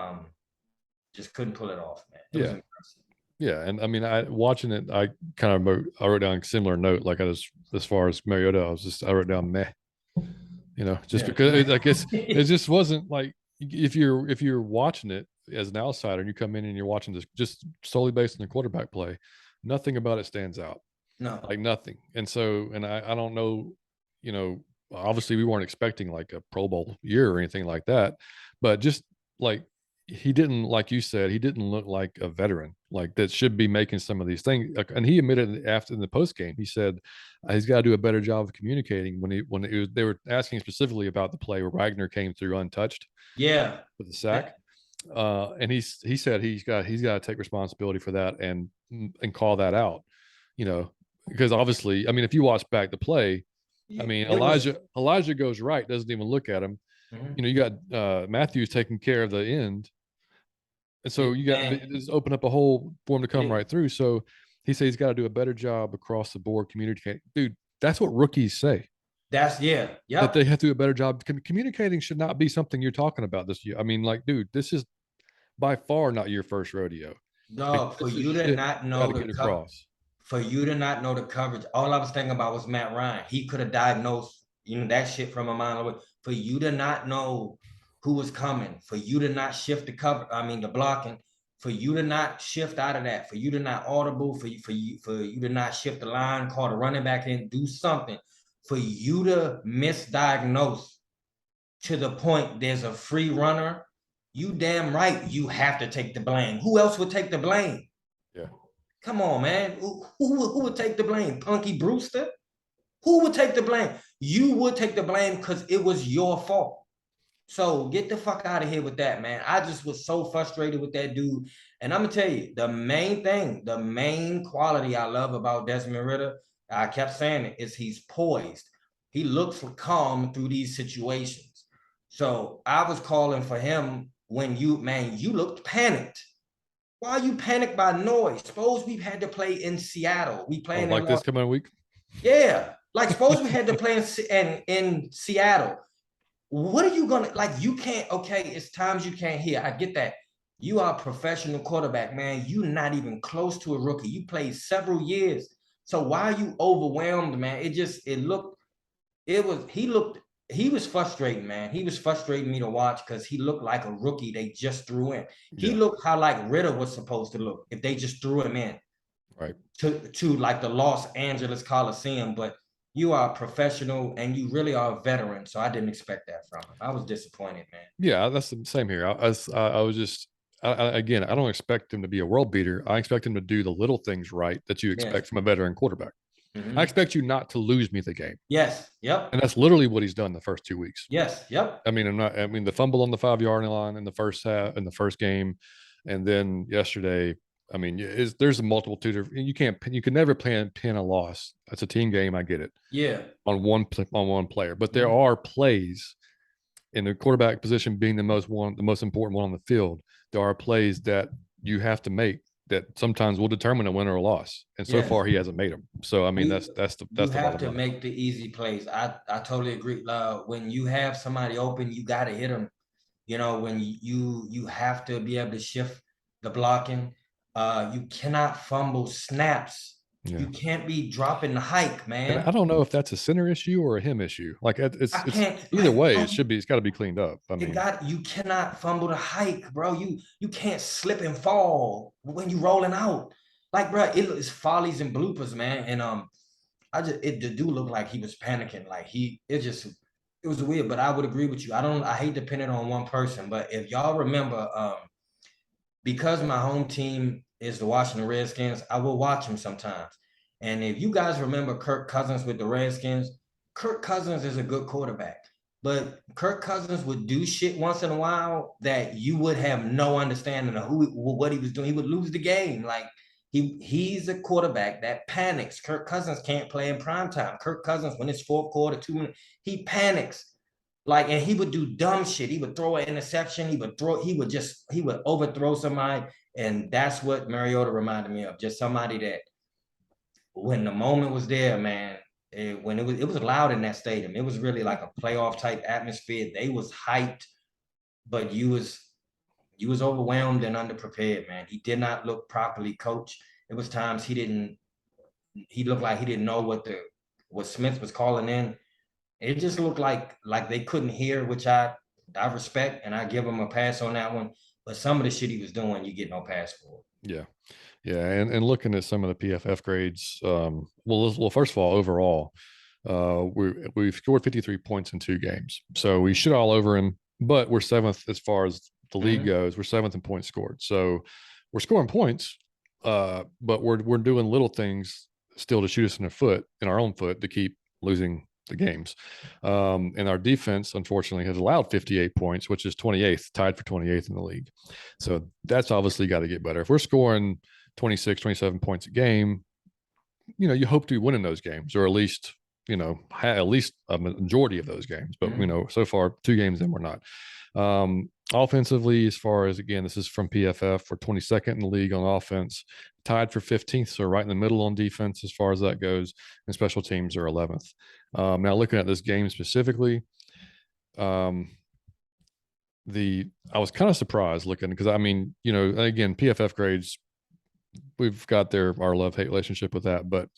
just couldn't pull it off, man. It was Yeah. impressive. Yeah. And I mean, I watching it, I wrote down a similar note, like as far as Mariota, I wrote down meh. just because I guess it just wasn't like if you're watching it as an outsider and you come in and you're watching this just solely based on the quarterback play, nothing about it stands out, No. like nothing. And so, and I don't know, you know, obviously we weren't expecting like a Pro Bowl year or anything like that, but just like he didn't, like you said, he didn't look like a veteran, like that should be making some of these things. And he admitted after in the post game, he said he's got to do a better job of communicating they were asking specifically about the play where Wagner came through untouched Yeah. with the sack. And he said he's got to take responsibility for that and call that out, because obviously, I mean, if you watch back the play, I mean, It was. Elijah goes right, doesn't even look at him. Mhm. You got Matthews taking care of the end, and so you got And just open up a hole for him to come it, right through. So he says he's got to do a better job across the board communicating. Dude, that's what rookies say, that's yeah. that they Yep. have to do a better job. Communicating should not be something you're talking about this year. I mean, like, dude, this is by far not your first rodeo. Like, Dog, for this is you to shit not you got know to the get across. for you to not know the coverage, all I was thinking about was Matt Ryan. He could have diagnosed, that shit from a mile away. For you to not know who was coming, for you to not shift the cover, I mean the blocking, for you to not shift out of that, for you to not audible, for you to not shift the line, call the running back in, do something, for you to misdiagnose to the point there's a free runner, you damn right you have to take the blame. Who else would take the blame? Yeah. Come on, man. Who would take the blame? Punky Brewster? Who would take the blame? You would take the blame because it was your fault. So get the fuck out of here with that, man. I just was so frustrated with that dude. And I'm gonna tell you, the main thing, the main quality I love about Desmond Ritter, I kept saying it, is he's poised. He looks calm through these situations. So I was calling for him when you looked panicked. Why are you panicked by noise? Suppose we've had to play in Seattle. We Oh, playing in like this Los. coming week. Yeah. Like suppose we had to play in Seattle. What are you gonna like? You can't, okay, it's times you can't hear. I get that. You are a professional quarterback, man. You're not even close to a rookie. You played several years. So why are you overwhelmed, man? He was frustrating, man. He was frustrating me to watch because he looked like a rookie they just threw in. He Yeah. looked how like Ritter was supposed to look if they just threw him in Right. to like the Los Angeles Coliseum. But you are a professional and you really are a veteran. So I didn't expect that from him. I was disappointed, man. Yeah, that's the same here. I was just again, I don't expect him to be a world beater. I expect him to do the little things right that you Yes. expect from a veteran quarterback. I Mm-hmm. expect you not to lose me the game, Yes. Yep. and that's literally what he's done the first 2 weeks. Yes. Yep. I mean, I mean, the fumble on the 5 yard line in the first half, in the first game, and then yesterday. I mean, there's a multitude of you can never pin a loss. That's a team game. I get it Yeah. on one player, but there Mm-hmm. are plays in the quarterback position being the most important one on the field. There are plays that you have to make that sometimes will determine a win or a loss. And so Yes. far, he hasn't made them. So I mean, You you that's the have bottom to line. make the easy plays. I totally agree. When you have somebody open, you got to hit them. When you have to be able to shift the blocking. You cannot fumble snaps. Yeah. You can't be dropping the hike, And I man. don't know if that's a center issue or a him issue. Like I it's can't either like, way, bro. it's got to be cleaned up. I mean, You cannot fumble the hike, bro. You can't slip and fall when you rolling out. Like, bro, it's follies and bloopers, man. And the dude looked like he was panicking. Like it was weird. But I would agree with you. I hate depending on one person. But if y'all remember, because my home team is the Washington Redskins, I will watch them sometimes. And if you guys remember Kirk Cousins with the Redskins, Kirk Cousins is a good quarterback. But Kirk Cousins would do shit once in a while that you would have no understanding of what he was doing. He would lose the game. Like he's a quarterback that panics. Kirk Cousins can't play in prime time. Kirk Cousins, when it's fourth quarter, 2 minutes, he panics. Like, and he would do dumb shit. He would throw an interception. He would overthrow somebody. And that's what Mariota reminded me of. Just somebody that when the moment was there, man, when it was loud in that stadium. It was really like a playoff type atmosphere. They was hyped, but you was overwhelmed and underprepared, man. He did not look properly coached. It was times he looked like he didn't know what Smith was calling in. It just looked like they couldn't hear, which I respect and I give him a pass on that one. But some of the shit he was doing, you get no pass for. Yeah. Yeah. And looking at some of the PFF grades, well, first of all, overall, we've scored 53 points in 2 games. So we shit all over him, but we're seventh as far as the league goes. We're seventh in points scored. So we're scoring points, but we're doing little things still to shoot us in our own foot to keep losing the games. And our defense, unfortunately, has allowed 58 points, which is 28th, tied for 28th in the league. So that's obviously got to get better. If we're scoring 26, 27 points a game, you hope to be winning those games, or at least, at least a majority of those games. But, so far, 2 games in, we're not. Offensively, as far as, again, this is from PFF, we're 22nd in the league on offense, tied for 15th. So right in the middle on defense as far as that goes. And special teams are 11th. Now, looking at this game specifically, I was kind of surprised looking, because again, PFF grades, we've got our love-hate relationship with that, but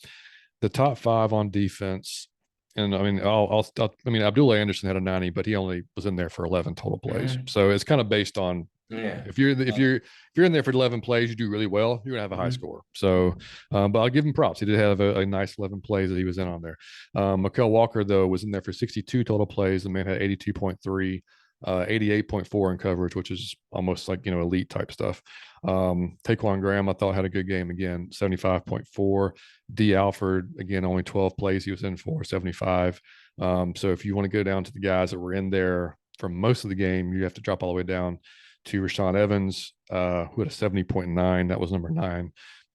the top 5 on defense, and Abdullah Anderson had a 90, but he only was in there for 11 total plays. So it's kind of based on, if you're in there for 11 plays, you do really well, you're gonna have a high score. So, but I'll give him props. He did have a nice 11 plays that he was in on there. Mikhail Walker, though, was in there for 62 total plays. The man had 82.3. 88.4 in coverage, which is almost like, elite type stuff. Taquan Graham, I thought, had a good game again, 75.4. D. Alford, again, only 12 plays he was in for, 75. So if you want to go down to the guys that were in there for most of the game, you have to drop all the way down to Rashaan Evans, who had a 70.9. That was number 9.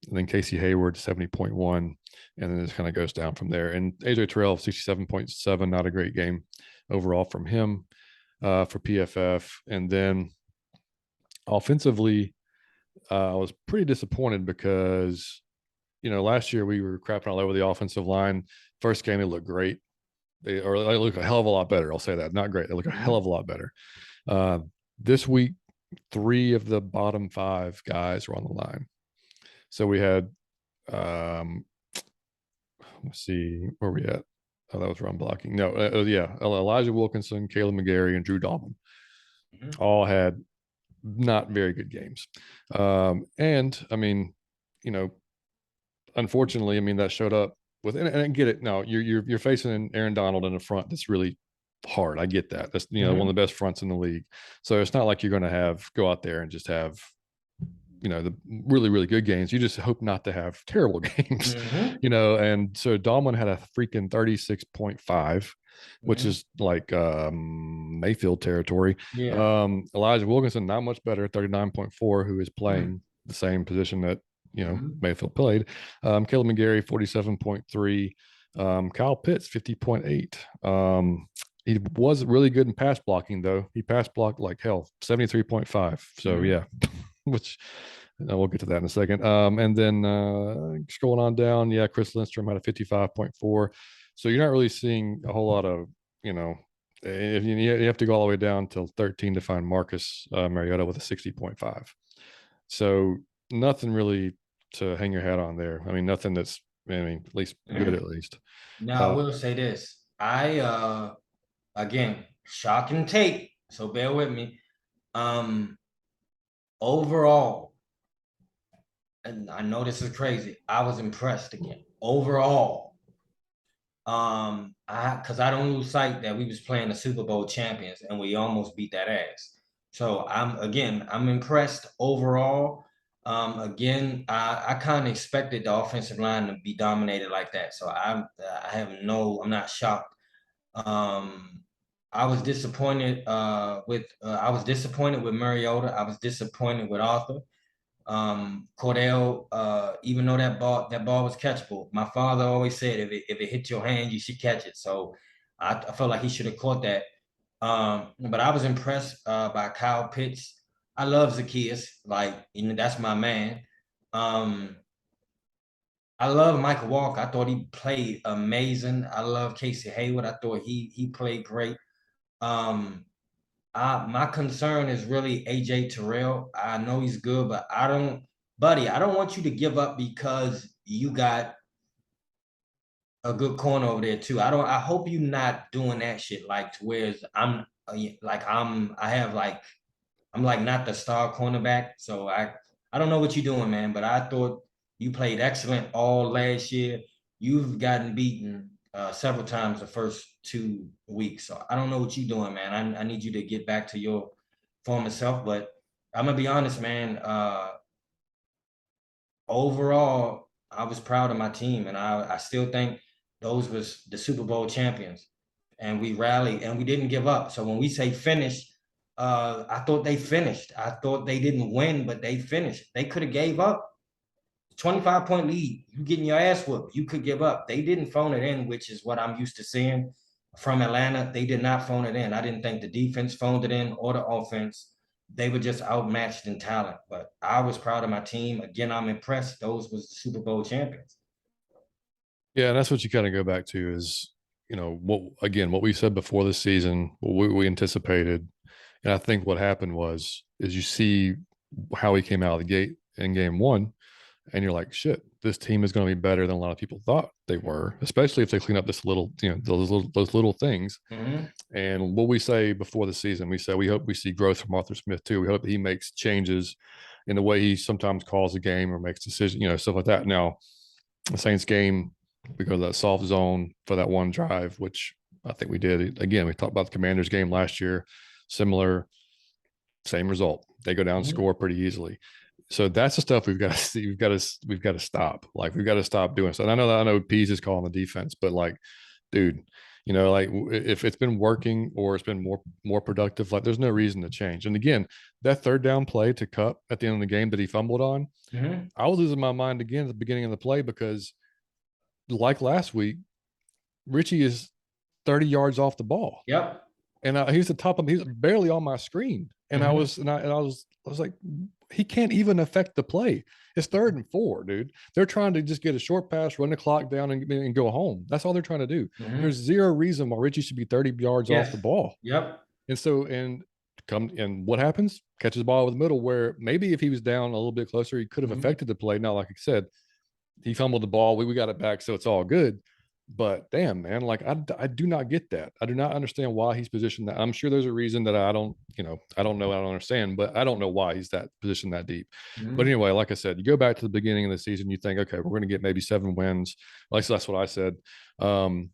And then Casey Hayward, 70.1. And then it kind of goes down from there. And AJ Terrell, 67.7. Not a great game overall from him. For PFF. And then offensively, I was pretty disappointed because, last year we were crapping all over the offensive line. First game, it looked great. They look a hell of a lot better. I'll say that. Not great. They look a hell of a lot better. This week, 3 of the bottom 5 guys were on the line. So we had, let's see, where are we at? Oh, that was run blocking. No, Elijah Wilkinson, Caleb McGarry, and Drew Dahlman all had not very good games. And unfortunately, that showed up with, and I get it. No, you're facing Aaron Donald in the front. That's really hard. I get that. That's one of the best fronts in the league. So it's not like you're going to go out there and just have the really, really good games. You just hope not to have terrible games, and so Dahlman had a freaking 36.5, which is like Mayfield territory. Elijah Wilkinson, not much better, 39.4, who is playing the same position that Mayfield played. Caleb McGarry, 47.3. Kyle Pitts, 50.8. He was really good in pass blocking, though. He pass blocked like hell, 73.5. So yeah, which we'll get to that in a second. And then scrolling on down, Chris Lindstrom had a 55.4. So you're not really seeing a whole lot of, if you have to go all the way down till 13 to find Marcus Mariota with a 60.5. So nothing really to hang your hat on there. Nothing that's, at least good at least. Now, I will say this. Again, shocking tape, so bear with me. Overall, and I know this is crazy, I was impressed again. Overall, because I don't lose sight that we was playing the Super Bowl champions and we almost beat that ass. So I'm impressed overall. Again, I kind of expected the offensive line to be dominated like that. So I'm not shocked. I was disappointed with Mariota. I was disappointed with Arthur. Cordell, even though that ball was catchable, my father always said if it hits your hand, you should catch it. So I felt like he should have caught that. But I was impressed by Kyle Pitts. I love Zacchaeus, that's my man. I love Michael Walker. I thought he played amazing. I love Casey Hayward. I thought he played great. My concern is really AJ Terrell. I know he's good, but I don't want you to give up because you got a good corner over there too. I hope you not doing that shit like to where I'm like not the star cornerback. So I don't know what you're doing, man. But I thought you played excellent all last year. You've gotten beaten several times the first 2 weeks. So I don't know what you're doing, man. I need you to get back to your former self. But I'm gonna be honest, man. Overall, I was proud of my team, and I still think those was the Super Bowl champions. And we rallied and we didn't give up. So when we say finish, I thought they finished. I thought they didn't win, but they finished. They could have gave up. 25-point lead. You getting your ass whooped. You could give up. They didn't phone it in, which is what I'm used to seeing from Atlanta. They did not phone it in. I didn't think the defense phoned it in or the offense. They were just outmatched in talent. But I was proud of my team. Again, I'm impressed. Those was the Super Bowl champions. Yeah, and that's what you kind of go back to is, what we said before the season, what we anticipated. And I think what happened is you see how he came out of the gate in game one, and you're like, shit, this team is going to be better than a lot of people thought they were, especially if they clean up this little, those little things. Mm-hmm. And what we say before the season, we say we hope we see growth from Arthur Smith too. We hope that he makes changes in the way he sometimes calls a game or makes decisions, stuff like that. Now, the Saints game, we go to that soft zone for that one drive, which I think we did. Again, we talked about the Commanders game last year, similar, same result. They go down, Mm-hmm. score pretty easily. So that's the stuff we've got to see. We've got to stop. Like we've got to stop doing so. And I know Pease is calling the defense, but like, dude, like if it's been working or it's been more productive, like there's no reason to change. And again, that third down play to Cup at the end of the game that he fumbled on, Mm-hmm. I was losing my mind again at the beginning of the play because, like last week, Richie is 30 yards off the ball. Yep. And he's he's barely on my screen. And Mm-hmm. I was like, he can't even affect the play. It's 3rd and 4, dude. They're trying to just get a short pass, run the clock down, and go home. That's all they're trying to do. Mm-hmm. There's zero reason why Richie should be 30 yards off Yes. the ball. Yep. And what happens? Catches the ball over the middle where maybe if he was down a little bit closer, he could have Mm-hmm. affected the play. Now, like I said, he fumbled the ball. We got it back, so it's all good. But damn, man, like I do not get that. I do not understand why he's positioned that. I'm sure there's a reason that I don't know. I don't understand, but I don't know why he's that positioned that deep. But Mm-hmm. anyway, like I said, you go back to the beginning of the season, you think, okay, we're going to get maybe 7 wins. Like that's what I said. So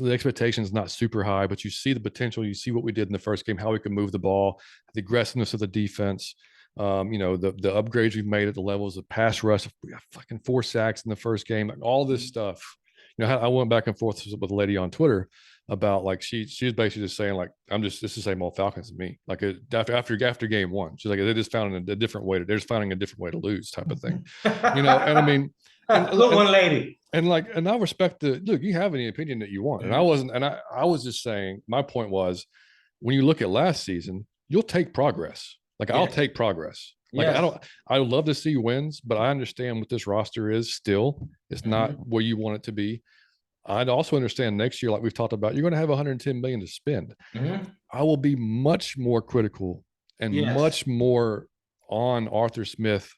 the expectation is not super high, but you see the potential. You see what we did in the first game, how we can move the ball, the aggressiveness of the defense. The upgrades we've made at the levels of pass rush. We got fucking 4 sacks in the first game. Like all this stuff. I went back and forth with a lady on Twitter about like she was basically just saying like this is the same old Falcons to me. Like after game one, she's like they just found a different way to they're just finding a different way to lose type of thing. And I mean, and Good one, lady. and I respect the look. You have any opinion that you want, and I wasn't, and I was just saying. My point was, when you look at last season, you'll take progress. Like I'll Yes. take progress. Like Yes. I would love to see wins, but I understand what this roster is. Still, it's not where you want it to be. I'd also understand next year, like we've talked about, you're going to have 110 million to spend. Mm-hmm. I will be much more critical and Yes. much more on Arthur Smith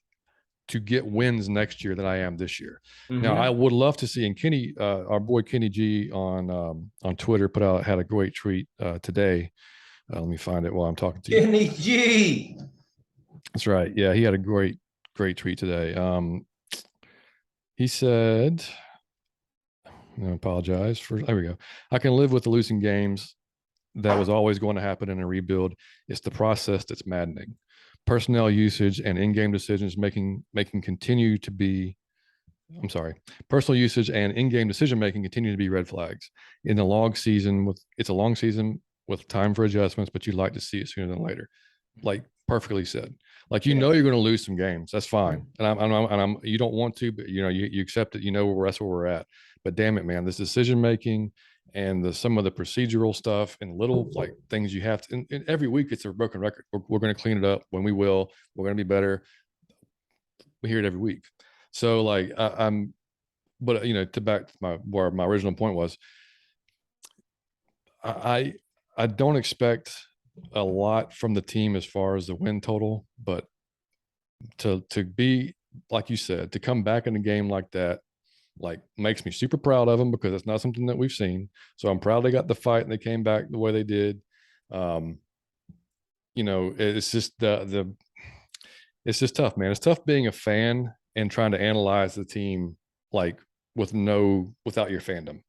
to get wins next year than I am this year. Now, I Mm-hmm. would love to see, and Kenny, our boy Kenny G on Twitter had a great tweet today. Let me find it while I'm talking to you. Kenny G. That's right. Yeah, he had a great tweet today. He said, I apologize for, there we go. I can live with the losing games. That was always going to happen in a rebuild. It's the process that's maddening. Personnel usage and in-game decisions making continue to be personal usage and in-game decision making continue to be red flags. In the long season, it's a long season with time for adjustments, but you'd like to see it sooner than later. Like perfectly said. Like Yes. you're going to lose some games. That's fine, and I'm you don't want to, but you accept it. That's where we're at. But damn it, man, this decision making and some of the procedural stuff and little like things you have to. And every week it's a broken record. We're going to clean it up when we will. We're going to be better. We hear it every week. So like I'm, but to back to where my original point was, I don't expect a lot from the team as far as the win total, but to be like you said, to come back in a game like that like makes me super proud of them because it's not something that we've seen. So I'm proud they got the fight and they came back the way they did. Um, it's just the it's just tough, man. It's tough being a fan and trying to analyze the team like without your fandom.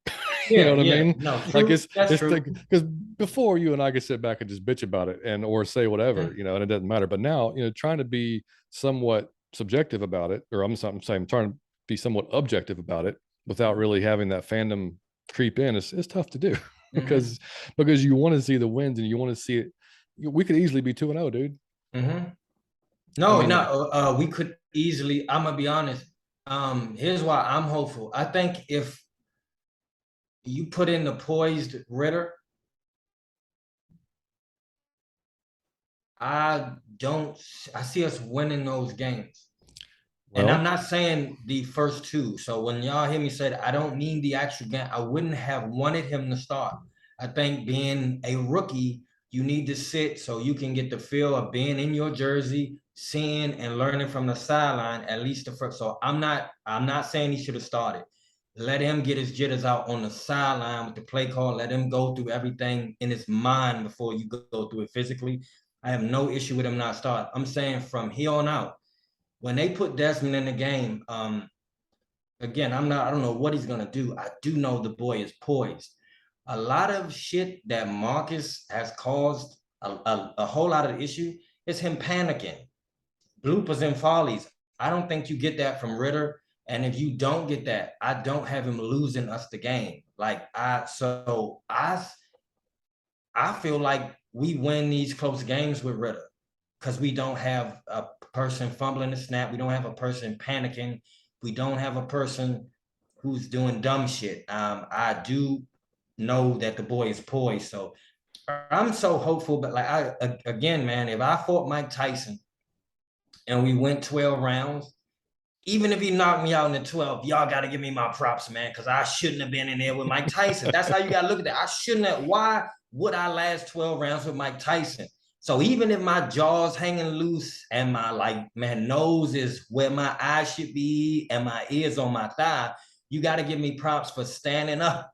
You know Yeah, what I yeah. mean? No, Like true. That's it's true. because before you and I could sit back and just bitch about it and or say whatever, Mhm. and it doesn't matter. But now, trying to be somewhat subjective about it, or I'm saying trying to be somewhat objective about it without really having that fandom creep in is tough to do Mhm. because you want to see the wins and you want to see it. We could easily be 2-0, dude. Mhm. I No, mean, no, we could easily. I'm gonna be honest. Here's why I'm hopeful. I think if you put in the poised Ritter, I don't. I see us winning those games. And I'm well, not saying the first two. So when y'all hear me say that, I don't mean the actual game. I wouldn't have wanted him to start. I think being a rookie, you need to sit so you can get the feel of being in your jersey, seeing and learning from the sideline, at least the first. So I'm not saying he should have started. Let him get his jitters out on the sideline with the play call. Let him go through everything in his mind before you go through it physically. I have no issue with him not starting. I'm saying from here on out, when they put Desmond in the game, again, I don't know what he's gonna do. I do know the boy is poised. A lot of shit that Marcus has caused a whole lot of issue is him panicking, bloopers and follies. I don't think you get that from Ritter. And if you don't get that, I don't have him losing us the game. I feel like we win these close games with Ritter because we don't have a person fumbling the snap. We don't have a person panicking. We don't have a person who's doing dumb shit. I do know that the boy is poised. So I'm so hopeful. But again, man, if I fought Mike Tyson and we went 12 rounds, even if he knocked me out in the 12, y'all got to give me my props, man, because I shouldn't have been in there with Mike Tyson. That's how you got to look at that. I shouldn't have. Why would I last 12 rounds with Mike Tyson? So even if my jaw's hanging loose and my nose is where my eyes should be and my ears on my thigh, you got to give me props for standing up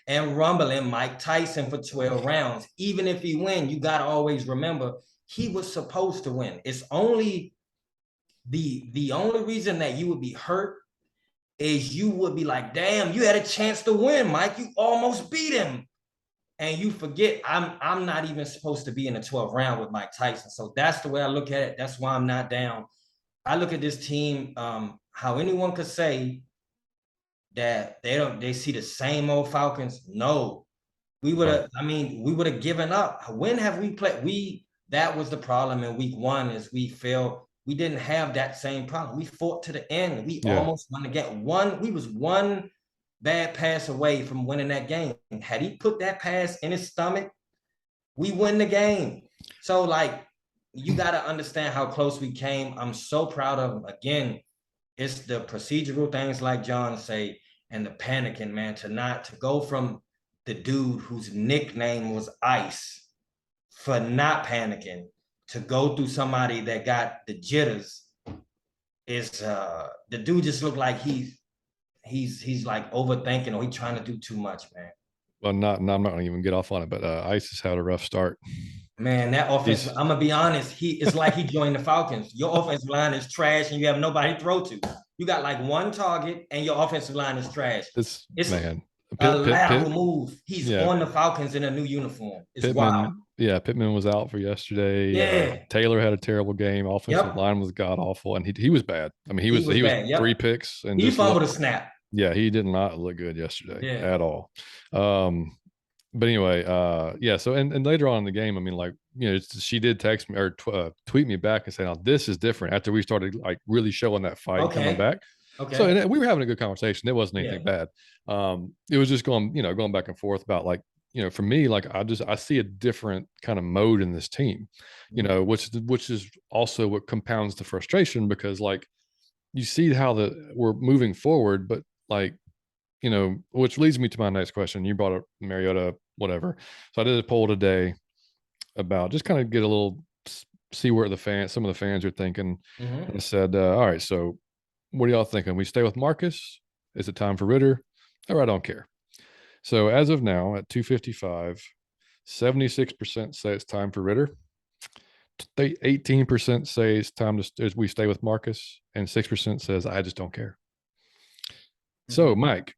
and rumbling Mike Tyson for 12 rounds. Even if he win, you got to always remember he was supposed to win. It's only the only reason that you would be hurt is you would be like, damn, you had a chance to win, Mike. You almost beat him. And you forget I'm not even supposed to be in the 12th round with Mike Tyson. So that's the way I look at it. That's why I'm not down. I look at this team, how anyone could say that they see the same old Falcons. No, we would have given up. When have we played? That was the problem in week one is we failed. We didn't have that same problem. We fought to the end. We yeah. almost won again. We was one bad pass away from winning that game. Had he put that pass in his stomach, we win the game. So you got to understand how close we came. I'm so proud of him. Again, it's the procedural things like John say and the panicking, man, to go from the dude whose nickname was Ice for not panicking to go through somebody that got the jitters is the dude just looked like he's like overthinking or he's trying to do too much, man. Well, I'm not gonna even get off on it, but Ice has had a rough start. Man, that offense, He's I'm gonna be honest, it's like he joined the Falcons. Your offensive line is trash and you have nobody to throw to. You got like one target and your offensive line is trash. this It's man. a Pitt, lateral move. He's yeah, on the Falcons in a new uniform. It's wild. Pittman, yeah, Pittman was out for yesterday. Yeah. Taylor had a terrible game. Offensive Yep. line was god awful, and he was bad. I mean, He was he was bad. three Yep. picks and He just fumbled looked. a snap. Yeah, he did not look good yesterday Yeah. at all. Um, but anyway, yeah. So and later on in the game, I mean, she did text me or tweet me back and say, "Now this is different." After we started like really showing that fight coming Okay. back, so Okay. and we were having a good conversation. It wasn't Yeah. anything bad. It was just going back and forth about like for me, like I see a different kind of mode in this team, which is also what compounds the frustration because like you see how we're moving forward, but like which leads me to my next question. You brought up Mariota, whatever. So I did a poll today about just kind of get a little see where some of the fans are thinking. Mm-hmm. And I said, all right, so what are y'all thinking? We stay with Marcus Is it time for Ritter? Or I don't care. So as of now at 2:55, 76% say it's time for Ritter. 18% say it's time to we stay with Marcus, and 6% says I just don't care. So, Mike,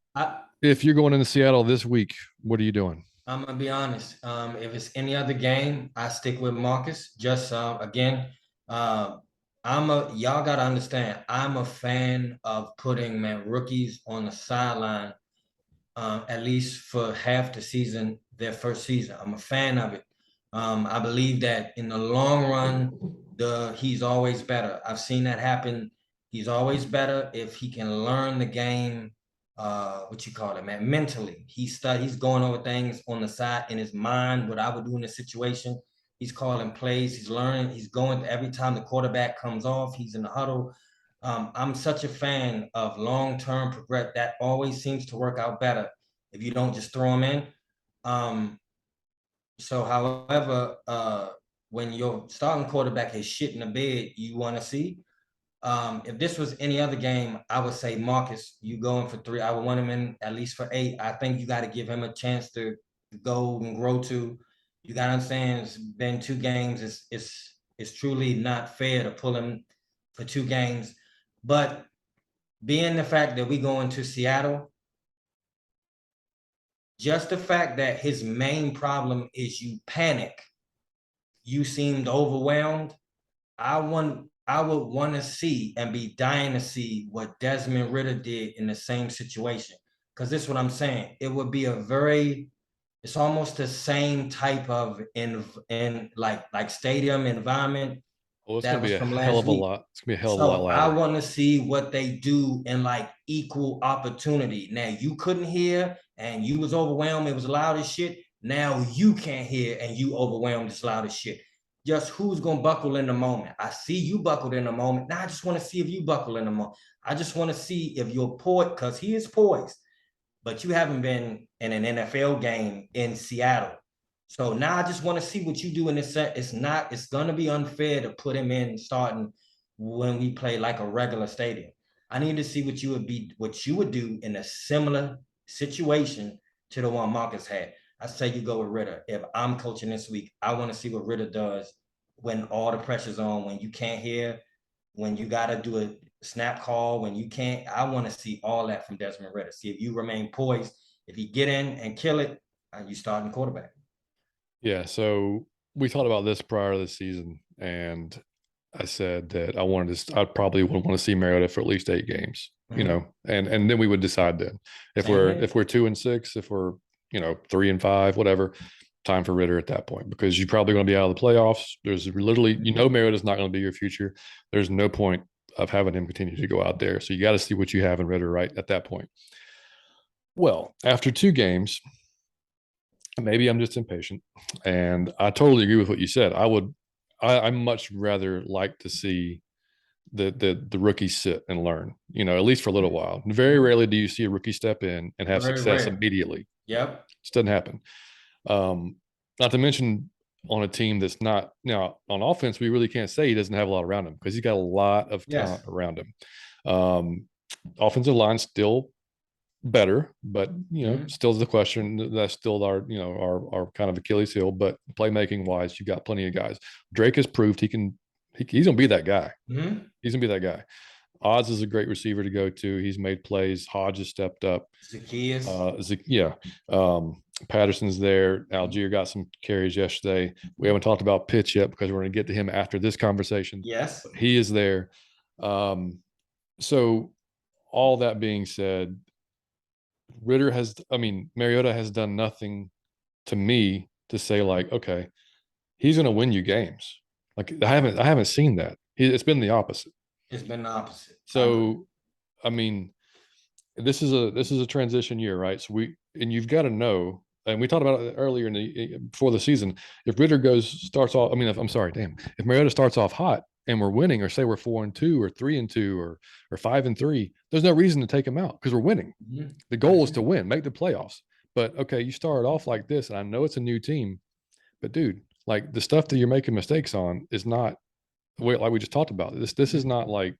if you're going into Seattle this week, what are you doing? I'm gonna be honest. If it's any other game, I stick with Marcus. Just again, y'all gotta understand. I'm a fan of putting rookies on the sideline, at least for half the season, their first season. I'm a fan of it. I believe that in the long run, he's always better. I've seen that happen. He's always better if he can learn the game. What you call it, man? Mentally, he's going over things on the side in his mind. What I would do in a situation. He's calling plays. He's learning. He's going every time the quarterback comes off. He's in the huddle. I'm such a fan of long-term progress. That always seems to work out better if you don't just throw them in. However, when your starting quarterback is shit in the bed, you want to see. If this was any other game, I would say Marcus, you going for 3. I would want him in at least for 8. I think you got to give him a chance to go and grow to. You got to understand, it's been 2 games. It's truly not fair to pull him for 2 games. But being the fact that we go into Seattle, just the fact that his main problem is you panic, you seemed overwhelmed. I would want to see and be dying to see what Desmond Ritter did in the same situation. Because this is what I'm saying. It would be it's almost the same type of in like stadium environment. Well, it's going to be a hell of a lot. It's going to be a hell of a lot louder. I want to see what they do in like equal opportunity. Now, you couldn't hear and you was overwhelmed. It was loud as shit. Now you can't hear and you overwhelmed. It's loud as shit. Just who's going to buckle in the moment. I see you buckled in the moment. Now I just want to see if you buckle in the moment. I just want to see if you're poised, because he is poised, but you haven't been in an NFL game in Seattle. So now I just want to see what you do in this set. It's going to be unfair to put him in starting when we play like a regular stadium. I need to see what you would do in a similar situation to the one Marcus had. I say you go with Ritter. If I'm coaching this week, I want to see what Ritter does when all the pressure's on, when you can't hear, when you got to do a snap call, when you can't. I want to see all that from Desmond Ritter. See if you remain poised. If you get in and kill it, you starting quarterback. Yeah, so we thought about this prior to the season, and I said that I probably would want to see Mariota for at least 8 games, you know, and then we would decide then if we're 2-6, if we're 3-5, whatever, time for Ritter at that point, because you're probably going to be out of the playoffs. There's literally, Mariota's not going to be your future. There's no point of having him continue to go out there. So you got to see what you have in Ritter right at that point. Well, after 2 games, maybe I'm just impatient, and I totally agree with what you said. I much rather like to see the rookies sit and learn, at least for a little while. Very rarely do you see a rookie step in and have success immediately. Yep. It doesn't happen. Not to mention on a team that's not, now on offense, we really can't say he doesn't have a lot around him, because he's got a lot of talent around him. Offensive line still better, but still the question. That's still our kind of Achilles heel. But playmaking wise, you got plenty of guys. Drake has proved he's gonna be that guy. He's gonna be that guy. Oz is a great receiver to go to. He's made plays. Hodge has stepped up. Patterson's there. Algier got some carries yesterday. We haven't talked about Pitch yet, because we're going to get to him after this conversation. Yes, he is there. So all that being said, Mariota has done nothing to me to say like, okay, he's going to win you games. Like I haven't seen that. It's been the opposite. It's been the opposite. So, this is a transition year, right? So you've got to know, and we talked about it earlier before the season. If Ritter if Mariota starts off hot and we're winning, or say we're 4-2 or 3-2 or 5-3, there's no reason to take him out, because we're winning. The goal is to win, make the playoffs. But okay, you start off like this, and I know it's a new team, but dude, like the stuff that you're making mistakes on is not like we just talked about. This is not like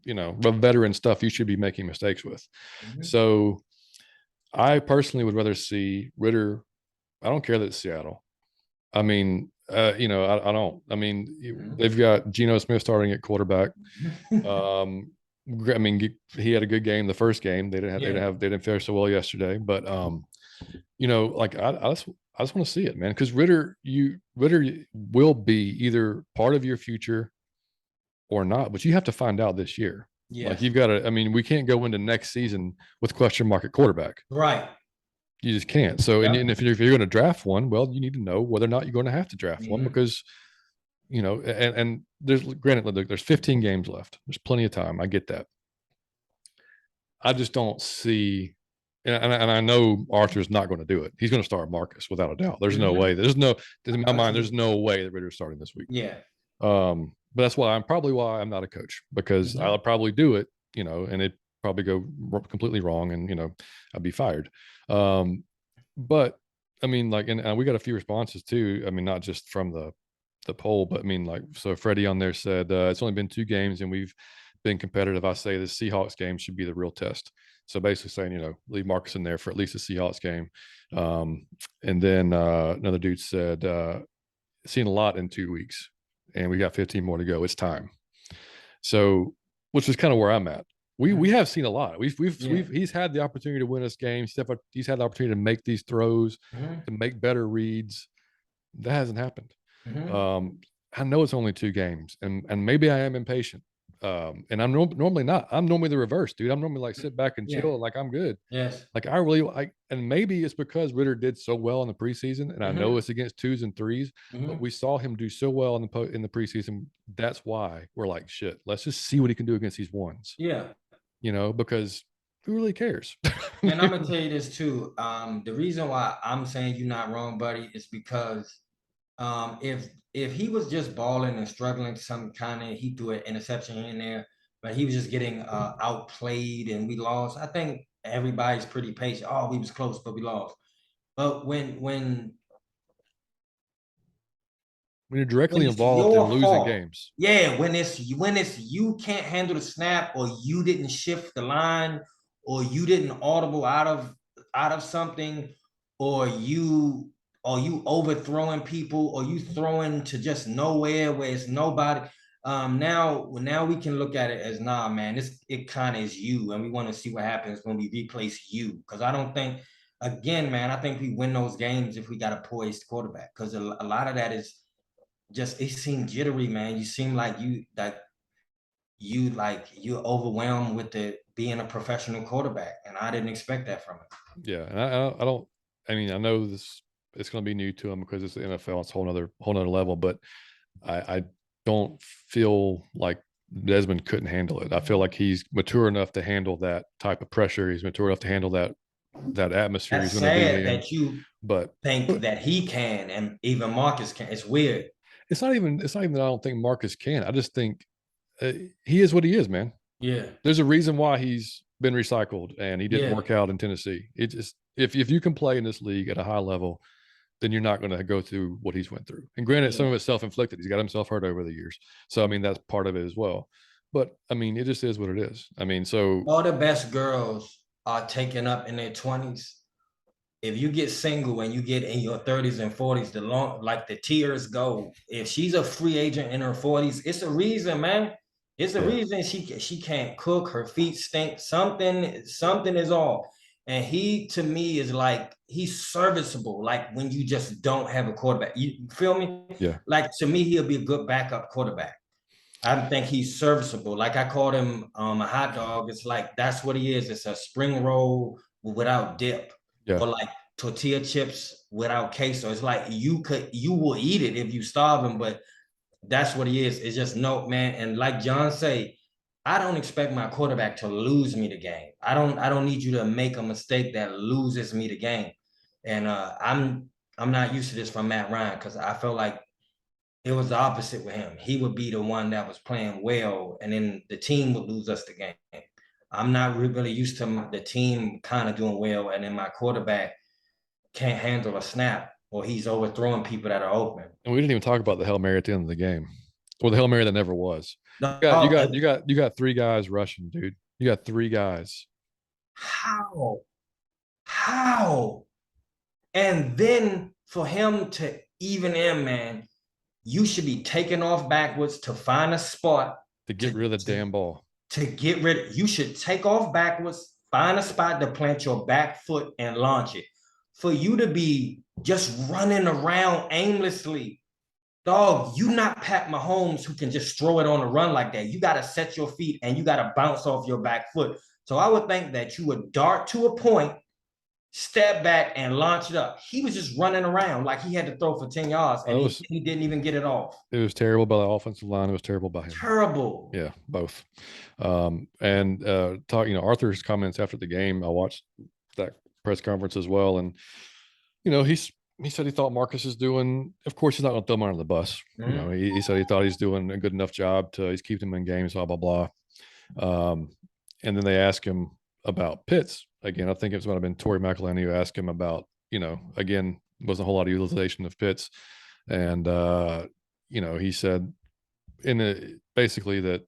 veteran stuff you should be making mistakes with. Mhm. So I personally would rather see Ritter. I don't care that it's Seattle. I mean, I don't. I mean, Mhm. they've got Geno Smith starting at quarterback. Mhm. Um, I mean, he had a good game the first game. Yeah. They didn't fare so well yesterday, but like I just want to see it, man, because Ritter will be either part of your future or not, but you have to find out this year. Like Yes. you've got to. I mean, we can't go into next season with question mark at quarterback. Right. You just can't. So, and Yep. if you're going to draft one, well, you need to know whether or not you're going to have to draft one Mhm. because and there's granted there's 15 games left. There's plenty of time. I get that. I just don't see, and I know Arthur's not going to do it. He's going to start Marcus without a doubt. There's no Mhm. way. There's no in my mind. There's Absolutely. no way that Ritter's starting this week. Yeah. But that's why I'm not a coach because I'll Mhm. probably do it, and it probably go completely wrong, and I'd be fired. Um, but I mean, like, and we got a few responses too. I mean, not just from the poll, but I mean, like, so Freddie on there said it's only been 2 games and we've been competitive. I say the Seahawks game should be the real test. So basically saying, leave Marcus in there for at least the Seahawks game. And then another dude said, seen a lot in 2 weeks, and we got 15 more to go. It's time. So, which is kind of where I'm at. We Mhm. have seen a lot. Yeah. He's had the opportunity to win us games. He's had the opportunity to make these throws, Mhm. to make better reads. That hasn't happened. Mhm. Um, I know it's only 2 games, and maybe I am impatient. And I'm normally not. I'm normally the reverse, dude. I'm normally like sit back and Yeah. chill, like I'm good. Yes. Like I really like, and maybe it's because Ritter did so well in the preseason, and I know Mhm. it's against twos and threes, but Mhm. we saw him do so well in the preseason. That's why we're like, shit. Let's just see what he can do against these ones, Yeah. because who really cares? And I'm gonna tell you this too. The reason why I'm saying you're not wrong, buddy, is because if he was just balling and struggling some kind of he threw an interception here and there, but he was just getting outplayed and we lost. I think everybody's pretty patient. Oh, we was close, but we lost. But When you're when directly it's involved in your losing fault. games, Yeah, when it's you can't handle the snap or you didn't shift the line or you didn't audible out of something or you overthrowing people or you throwing to just nowhere where it's nobody. Now we can look at it as nah, man, it kind of is you, and we want to see what happens when we replace you. Because I don't think, again, man, I think we win those games if we got a poised quarterback. Because a lot of that is just it seemed jittery, man. You seem like you're overwhelmed with the being a professional quarterback, and I didn't expect that from him. yeah. And I don't. I mean, I know this. It's going to be new to him because it's the NFL. It's a whole nother level. But I don't feel like Desmond couldn't handle it. I feel like he's mature enough to handle that type of pressure. He's mature enough to handle that atmosphere That's he's going to be sad in. that you But think that he can, and even Marcus can. It's weird. it's not even that I don't think Marcus can. I just think uh, he is what he is, man. Yeah, There's a reason why he's been recycled and he didn't yeah, work out in Tennessee. It just if you can play in this league at a high level, then you're not going to go through what he's went through. And granted, some yeah. of it's self-inflicted. He's got himself hurt over the years. So I mean, that's part of it as well. But I mean, it just is what it is. I mean, so All the best girls are taken up in their 20s. If you get single and you get in your 30s and 40s, the long like the tears go. If she's a free agent in her 40s, it's a reason, man. It's a yeah, reason she can't cook, her feet stink. Something is off. And he to me is like he's serviceable, like when you just don't have a quarterback. You feel me? yeah, Like to me, he'll be a good backup quarterback. I think he's serviceable. Like I called him a hot dog. It's like that's what he is. It's a spring roll without dip, yeah. or like tortilla chips without queso. It's like you will eat it if you starve him, but that's what he is. It's just no, man. And like John say, I don't expect my quarterback to lose me the game. I don't need you to make a mistake that loses me the game. And I'm not used to this from Matt Ryan because I felt like it was the opposite with him. He would be the one that was playing well, and then the team would lose us the game. I'm not really used to the team kind of doing well, and then my quarterback can't handle a snap, or he's overthrowing people that are open. And we didn't even talk about the Hail Mary at the end of the game. or the Hail Mary that never was. No, You got three guys rushing, dude. You got three guys. how? How? And then for him to even in, man, you should be taking off backwards to find a spot To get rid of the damn ball. to get rid. You should take off backwards, find a spot to plant your back foot and launch it. For you to be just running around aimlessly, dog, you not Pat Mahomes who can just throw it on the run like that. You got to set your feet and you got to bounce off your back foot. So I would think that you would dart to a point, step back, and launch it up. He was just running around like he had to throw for 10 yards, and he didn't even get it off. It was terrible by the offensive line. It was terrible by him. Terrible. Yeah, both. And Arthur's comments after the game, I watched that press conference as well. And, he said he thought Marcus is doing, of course, he's not going to throw him under the bus. Mhm. He said he thought he's doing a good enough job he's keeping him in games, blah, blah, blah. And then they asked him about Pitts. Again, I think it might have been Torrey McElhenney who asked him about, again, wasn't a whole lot of utilization of Pitts. And, he said basically that,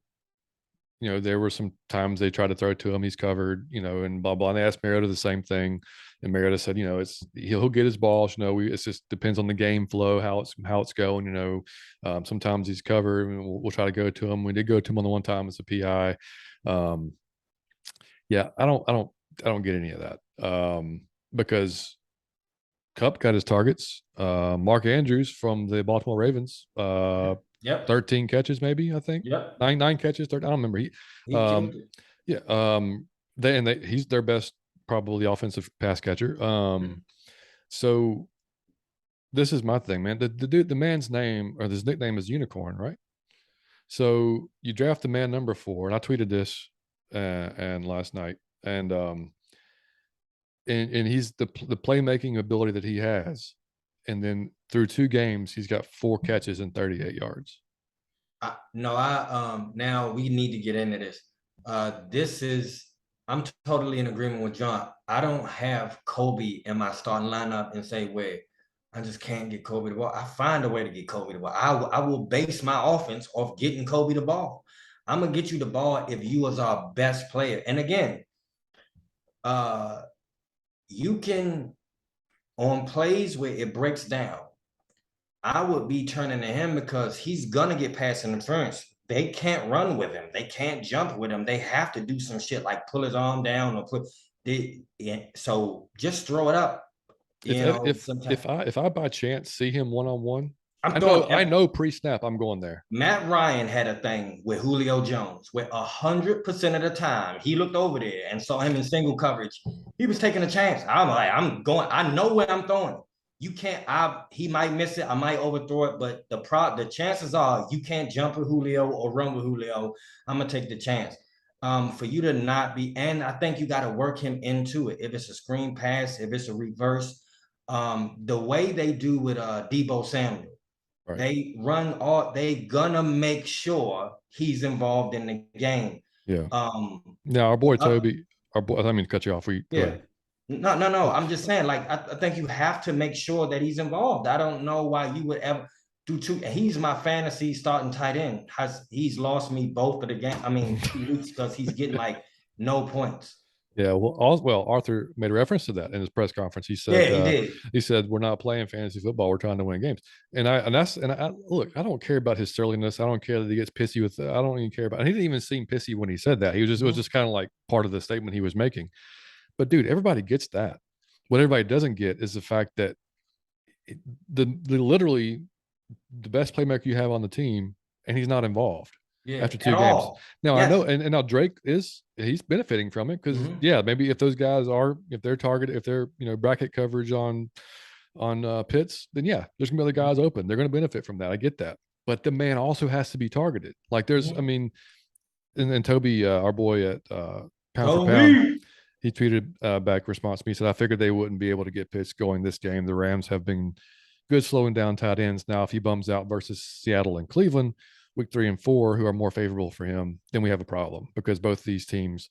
there were some times they tried to throw it to him, he's covered, and blah, blah. And they asked Mariota the same thing. And Mariota said, he'll get his balls, it just depends on the game flow, how it's going, sometimes he's covered and we'll try to go to him. We did go to him on the one time as a PI. Yeah, I don't get any of that. Because Kupp got his targets. Mark Andrews from the Baltimore Ravens, Yep. 13 catches, maybe, I think. Yep. Nine catches, 13. I don't remember. He killed it. Yeah. He's their best, probably offensive pass catcher. So this is my thing, man. The man's name or his nickname is Unicorn, right? So you draft the man number 4, and I tweeted this and last night, and he's the playmaking ability that he has, and then through 2 games he's got 4 catches and 38 yards. Now we need to get into this. I'm totally in agreement with John. I don't have Kobe in my starting lineup and say, wait, I just can't get Kobe the ball. I find a way to get Kobe the ball. I will base my offense off getting Kobe the ball. I'm gonna get you the ball if you was our best player. And again, you can, on plays where it breaks down, I would be turning to him because he's gonna get pass interference. They can't run with him. They can't jump with him. They have to do some shit like pull his arm down or so just throw it up. If I by chance see him one-on-one, I know pre-snap I'm going there. Matt Ryan had a thing with Julio Jones where 100% of the time he looked over there and saw him in single coverage. He was taking a chance. I'm like, I'm going. I know where I'm throwing. You can't. He might miss it. I might overthrow it, but the chances are you can't jump with Julio or run with Julio. I'm gonna take the chance. For you to not be, and I think you got to work him into it. If it's a screen pass, if it's a reverse, the way they do with Deebo Samuel. Right. They gonna make sure he's involved in the game. Yeah. Now our boy Toby, I didn't mean to cut you off. Yeah. No. I'm just saying, like, I think you have to make sure that he's involved. I don't know why you would ever do 2. He's my fantasy starting tight end. He's lost me both of the game. I mean, 2 weeks because he's getting like no points. Yeah, well, Arthur made a reference to that in his press conference. He said, he did. He said, "We're not playing fantasy football. We're trying to win games." And I look, I don't care about his surliness. I don't care that he gets pissy with. I don't even care about. And he didn't even seem pissy when he said that. It was just kind of like part of the statement he was making. But dude, everybody gets that. What everybody doesn't get is the fact that literally the best playmaker you have on the team, and he's not involved. Yeah, after 2 games. Now I know, and now Drake he's benefiting from it because maybe if those guys if they're bracket coverage on Pitts, then there's gonna be other guys open. They're gonna benefit from that. I get that, but the man also has to be targeted. Like I mean, and Toby, our boy at Pound for Pound, he tweeted back response to me, said, "I figured they wouldn't be able to get Pitts going this game. The Rams have been good slowing down tight ends. Now if he bums out versus Seattle and Cleveland, week 3 and 4, who are more favorable for him, then we have a problem because both these teams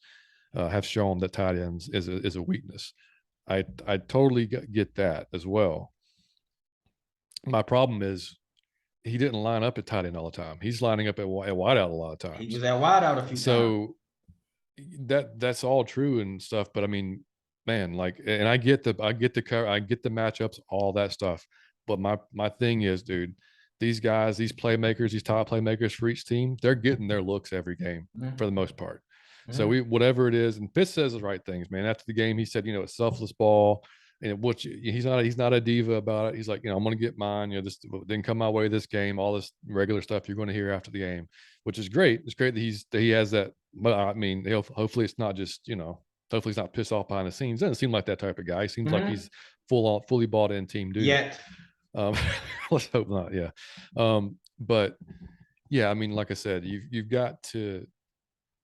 have shown that tight ends is a weakness." I totally get that as well. My problem is he didn't line up at tight end all the time. He's lining up at wideout a lot of He times. was at wideout a few times. So that's all true and stuff. But I mean, man, like, and I get the cover, I get the matchups, all that stuff. But my thing is, dude, these guys, these playmakers, these top playmakers for each team, they're getting their looks every game for the most part. So Mhm. whatever it is, and Pitts says the right things, man. After the game, he said, it's selfless ball, and which he's not a diva about it. He's like, I'm going to get mine. This didn't come my way this game. All this regular stuff you're going to hear after the game, which is great. It's great that he has that. But I mean, hopefully it's not just hopefully he's not pissed off behind the scenes. Doesn't seem like that type of guy. He seems like Mhm. he's fully bought in team dude. Yet. Um, let's hope not. Yeah. But yeah, I mean, like I said, you've got to,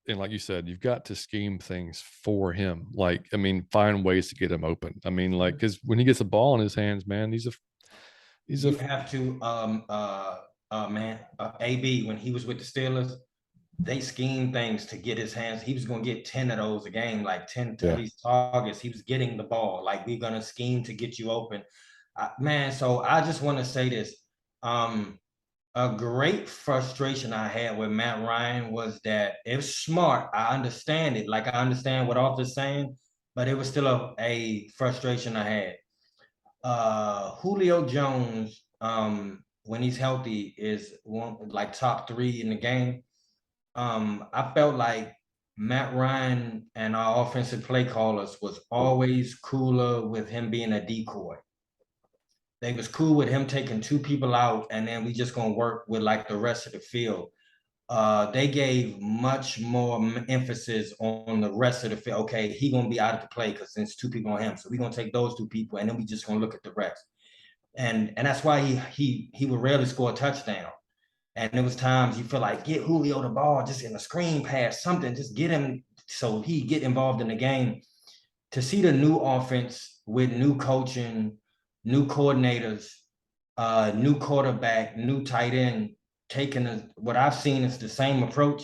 and like you said, you've got to scheme things for him. Like, I mean, find ways to get him open. I mean, like, because when he gets a ball in his hands, man, he's a You have to, man, AB, when he was with the Steelers, they schemed things to get his hands. He was going to get 10 of those a game, like 10 of yeah. these targets. He was getting the ball. Like, we're going to scheme to get you open. Man, so I just want to say this. A great frustration I had with Matt Ryan was that it was smart. I understand it. Like, I understand what Arthur's saying, but it was still a frustration I had. Julio Jones, when he's healthy, is one like top 3 in the game. I felt like Matt Ryan and our offensive play callers was always cooler with him being a decoy. They was cool with him taking 2 people out, and then we just gonna work with like the rest of the field. They gave much more emphasis on the rest of the field. Okay, he gonna be out of the play because there's 2 people on him, so we gonna take those 2 people, and then we just gonna look at the rest. And that's why he would rarely score a touchdown. And there was times you feel like get Julio the ball just in a screen pass, something, just get him so he get involved in the game. To see the new offense with new coaching, new coordinators, new quarterback, new tight end, what I've seen is the same approach.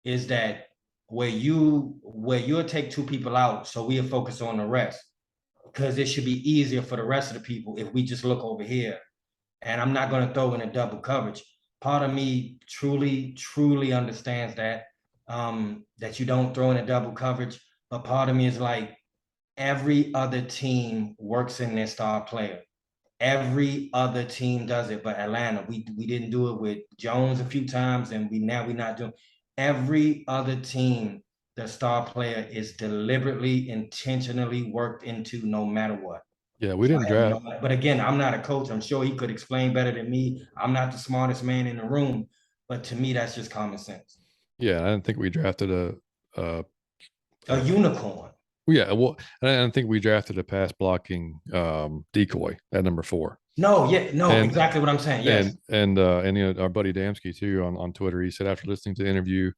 Is that where you'll take 2 people out, so we'll focus on the rest because it should be easier for the rest of the people if we just look over here. And I'm not going to throw in a double coverage. Part of me truly understands that you don't throw in a double coverage, but part of me is like every other team works in their star player. Every other team does it, but Atlanta, we didn't do it with Jones a few times, and we're not doing. Every other team, the star player is deliberately, intentionally worked into no matter what. Yeah, we didn't draft. But again, I'm not a coach. I'm sure he could explain better than me. I'm not the smartest man in the room, but to me, that's just common sense. Yeah, I didn't think we drafted a, A a unicorn. yeah. Well, I don't think we drafted a pass blocking decoy at number 4. No, yeah, no, And exactly what I'm saying. Yes. and our buddy Damsky too on Twitter, he said after listening to the interview,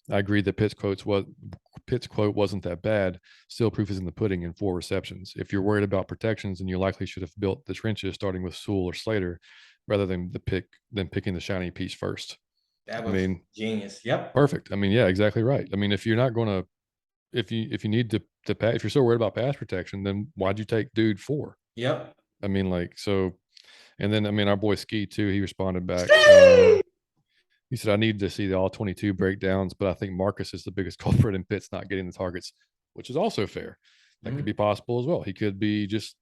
I agreed that Pitt's quote wasn't that bad. Still, proof is in the pudding in 4 receptions. If you're worried about protections, then you likely should have built the trenches starting with Sewell or Slater rather than picking the shiny piece first. That I was mean, genius. Yep. perfect. I mean, yeah, exactly right. I mean, if you're not going to if you need to pass, if you're so worried about pass protection, then why'd you take dude 4? Yep. I mean, like, so, and then I mean, our boy Ski too. He responded back. Steve! He said, "I need to see the all 22 breakdowns, but I think Marcus is the biggest culprit in Pitt's not getting the targets, which is also fair. That could be possible as well. He could be just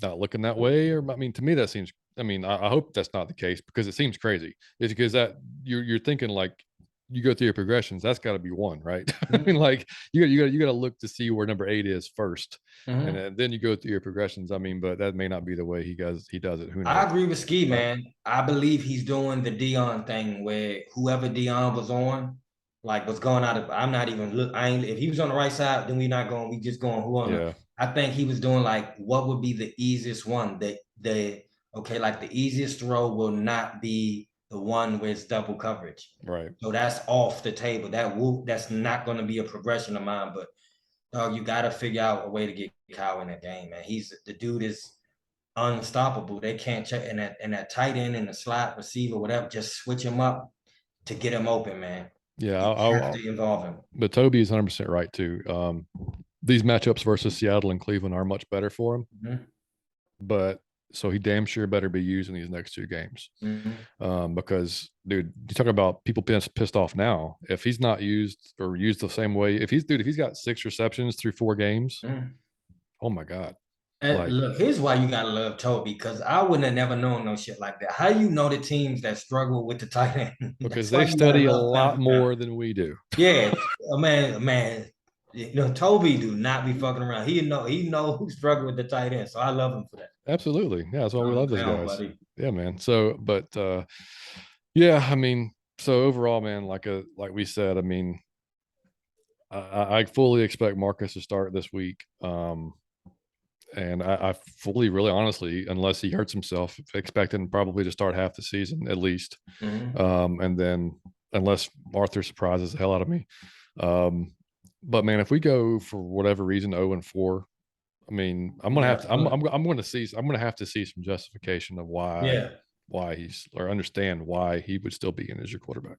not looking that way, or I mean, to me, that seems. I mean, I hope that's not the case because it seems crazy. It's because that you're thinking like you go through your progressions. That's got to be 1, right? I mean, like you got to look to see where number 8 is first, and then you go through your progressions. I mean, but that may not be the way he does it. Who I knows? agree with Ski, But man. I believe he's doing the Dion thing where whoever Dion was on, like was going out of. I'm not even look. I ain't. If he was on the right side, then we not going. We just going who on the. yeah, I think he was doing like what would be the easiest one. The okay, like the easiest throw will not be the one where it's double coverage. right. So that's off the table. That's not going to be a progression of mine. But dog, you got to figure out a way to get Kyle in that game, man. The dude is unstoppable. They can't check in that tight end and the slot receiver, whatever. Just switch him up to get him open, man. Yeah, You have to involve him. but Toby is 100% right too. These matchups versus Seattle and Cleveland are much better for him, Mm-hmm. but So he damn sure better be using these next 2 games. Mhm. Because dude, you talk about people pissed off now. If he's not used or used the same way, if he's got 6 receptions through 4 games, Mhm. oh my God. And Like, look, here's why you gotta love Toby, because I wouldn't have never known no shit like that. How you know the teams that struggle with the tight end? because That's why they you gotta study a love lot Family Guy. more than we do. Yeah, man, Toby do not be fucking around. He know who struggle with the tight end, so I love him for that. Absolutely. Yeah, that's why we I'm love those down, guys. buddy. Yeah, man. So, but yeah, I mean, so overall, man, like we said, I mean, I fully expect Marcus to start this week. And I fully, really, honestly, unless he hurts himself, expecting probably to start half the season at least. Mhm. And then unless Arthur surprises the hell out of me. Um, but man, if we go for whatever reason 0-4, I mean, I'm gonna Yeah, have to. look, I'm going to see. I'm gonna have to see some justification of yeah. why he's or understand why he would still be in as your quarterback.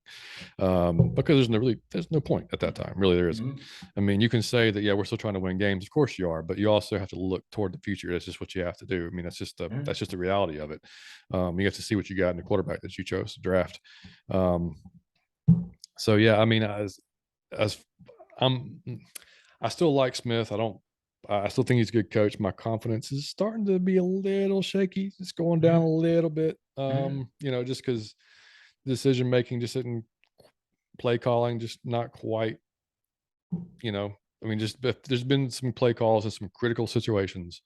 Because there's no point at that time. Really, there isn't. Mhm. I mean, you can say that, yeah, we're still trying to win games. Of course you are, but you also have to look toward the future. That's just what you have to do. I mean, Mhm. that's just the reality of it. You have to see what you got in the quarterback that you chose to draft. Um, so yeah, I mean, as I'm, I still like Smith. I still think he's a good coach. My confidence is starting to be a little shaky. It's going down a Mhm. little bit. Mhm. Just because decision making just isn't, play calling just not quite, I mean, just there's been some play calls in some critical situations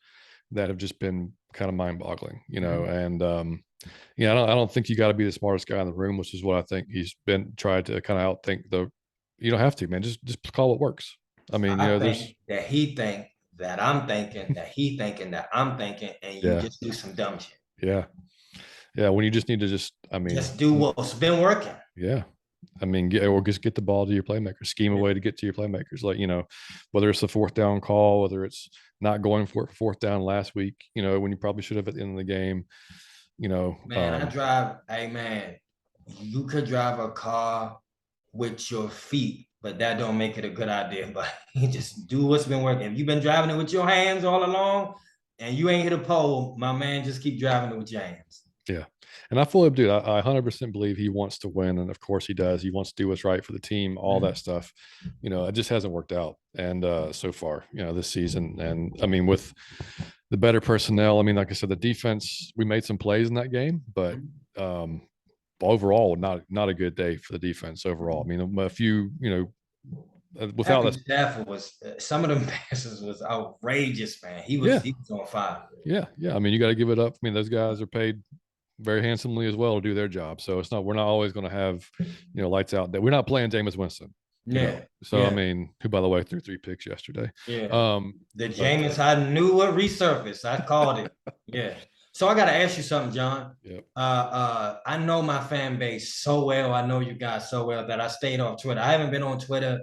that have just been kind of mind boggling, Mhm. and I don't think you got to be the smartest guy in the room, which is what I think he's been tried to kind of outthink the. You don't have to, man. Just call what works. I mean, I there's think that he think that I'm thinking that he thinking that I'm thinking, and you yeah, just do some dumb shit. yeah, yeah. When you just need to just, I mean, Just do what's been working. yeah. I mean, just get the ball to your playmakers, scheme a Yeah. way to get to your playmakers. Like, whether it's the fourth down call, whether it's not going for it for fourth down last week, when you probably should have at the end of the game, you know, Man, um, hey man, you could drive a car with your feet, but that don't make it a good idea. But you just do what's been working. If you've been driving it with your hands all along and you ain't hit a pole, my man, just keep driving it with your hands. yeah. And I fully do. I 100% believe he wants to win. And of course he does. He wants to do what's right for the team, all that Mhm. stuff. It just hasn't worked out. And so far, this season. And I mean, with the better personnel, I mean, like I said, the defense, we made some plays in that game, but um, overall, not a good day for the defense overall. I mean, a few, without Matthew that, Stafford was some of them passes was outrageous, man. He was yeah, he was on fire. yeah. I mean, you got to give it up. I mean, those guys are paid very handsomely as well to do their job. So we're not always going to have, lights out. That we're not playing Jameis Winston, Yeah, So I yeah, mean, who by the way threw 3 picks yesterday. yeah. Um, The but Jameis I knew what resurfaced. I called it. Yeah. So I gotta ask you something, John. yeah, I know my fan base so well. I know you guys so well that I stayed off Twitter. I haven't been on Twitter.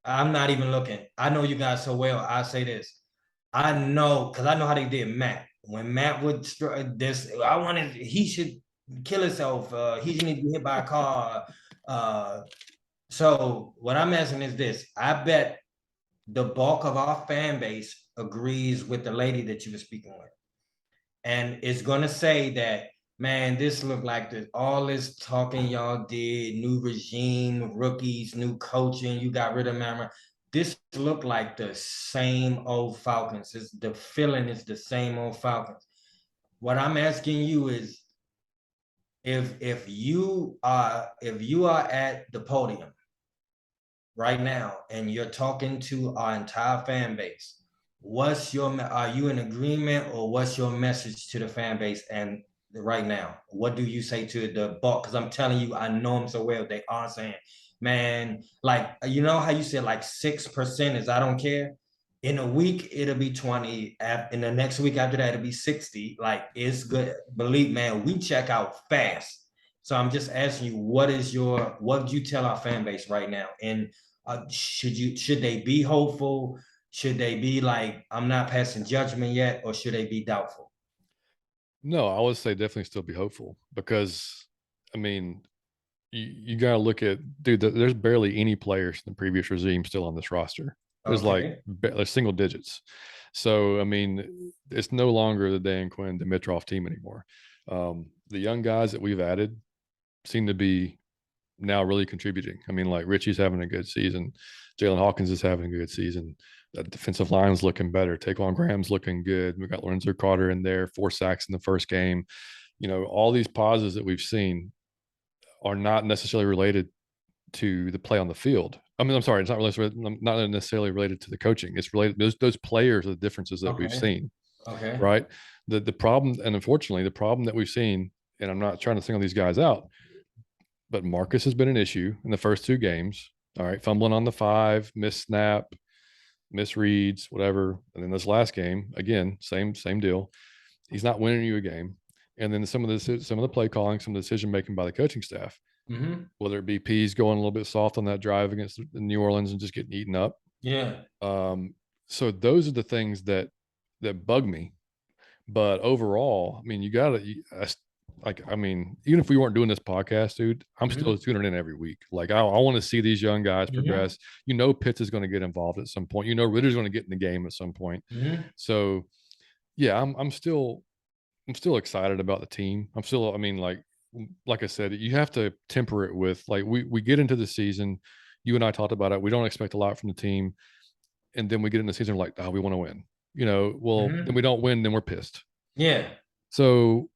I'm not even looking. I know you guys so well. I say this. I know because I know how they did Matt. When Matt would this, he should kill himself. He should need to be hit by a car. Uh, so what I'm asking is this: I bet the bulk of our fan base agrees with the lady that you were speaking with, and it's gonna say that, man, this looked like all this talking y'all did, new regime, rookies, new coaching, you got rid of Mamra. This looked like the same old Falcons. The feeling is the same old Falcons. What I'm asking you is, if you are at the podium right now and you're talking to our entire fan base, are you in agreement, or what's your message to the fan base? And right now, what do you say to the bulk? Because I'm telling you, I know them so well. They are saying, man, like, you know how you said like 6% is I don't care. In a week it'll be 20, in the next week after that it'll be 60. Like, it's good. Believe, man, we check out fast. So I'm just asking you, what do you tell our fan base right now? And should they be hopeful? Should they be like, I'm not passing judgment yet, or should they be doubtful? no, I would say definitely still be hopeful because, I mean, you got to look at, dude. There's barely any players in the previous regime still on this roster. There's like Okay. there's single digits. So, I mean, it's no longer the Dan Quinn Dimitrov team anymore. The young guys that we've added seem to be now really contributing. I mean, like Richie's having a good season. Jalen Hawkins is having a good season. The defensive line's looking better. Taquan Graham's looking good. We got Lorenzo Carter in there, 4 sacks in the first game. You know, all these positives that we've seen are not necessarily related to the play on the field. I mean, I'm sorry, it's not necessarily related to the coaching. It's related, those players are the differences that we've seen. Okay. Right. The problem, and unfortunately, the problem that we've seen, and I'm not trying to single these guys out, but Marcus has been an issue in the first 2 games. All right, fumbling on the 5, miss snap, misreads, whatever. And then this last game, again, same deal. He's not winning you a game. And then some of the play calling, some of the decision making by the coaching staff, whether it be P's going a little bit soft on that drive against New Orleans and just getting eaten up. Yeah. So those are the things that bug me. But overall, I mean, you gotta like, I mean, even if we weren't doing this podcast, dude, I'm still tuning in every week. Like, I want to see these young guys progress. You know, Pitts is going to get involved at some point. You know, Ritter's going to get in the game at some point. So, yeah, I'm still excited about the team. I mean, like I said, you have to temper it with, like, we get into the season. You and I talked about it. We don't expect a lot from the team, and then we get in the season like, oh, we want to win. You know, well, then we don't win, then we're pissed. Yeah. So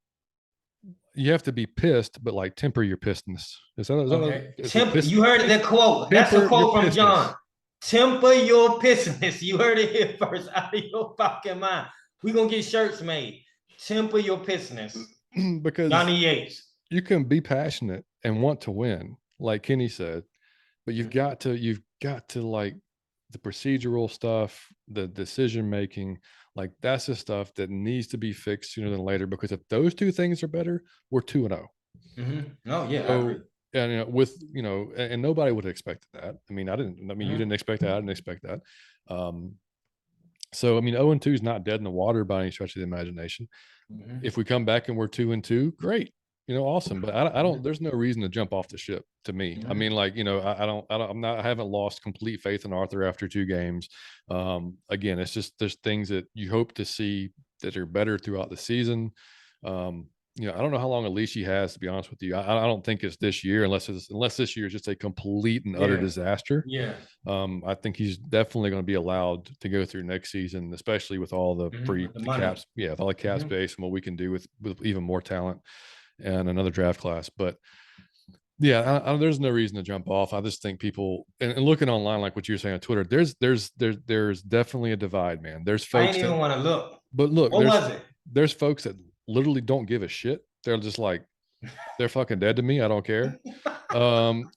you have to be pissed, but like temper your pissedness. You heard that quote. That's a quote from John. Temper your pissedness. You heard it here first, out of your fucking mind. We're going to get shirts made. Temper your pissedness. Because Johnny Yates. You can be passionate and want to win, like Kenny said, but you've got to like, the procedural stuff, the decision making, like, that's the stuff that needs to be fixed sooner than later, because if those 2 things are better, we're 2-0. Oh yeah. So, and and nobody would have expected that. I mean, you didn't expect that. I didn't expect that. So I mean, 0-2 is not dead in the water by any stretch of the imagination. If we come back and we're 2-2, great. You know, awesome. But I don't, there's no reason to jump off the ship to me. I mean, like, you know, I haven't lost complete faith in Arthur after 2 games. Again, it's just, there's things that you hope to see that are better throughout the season. You know, I don't know how long Alicia has, to be honest with you. I don't think it's this year, unless this year is just a complete and utter disaster. Yeah. I think he's definitely going to be allowed to go through next season, especially with all the caps. Yeah, with all the cap space and what we can do with even more talent and another draft class. But yeah, there's no reason to jump off. I just think people, and looking online, like what you're saying on Twitter, there's definitely a divide, man. There's folks. I didn't even want to look. But look, what was it? There's folks that literally don't give a shit. They're just like, they're fucking dead to me. I don't care.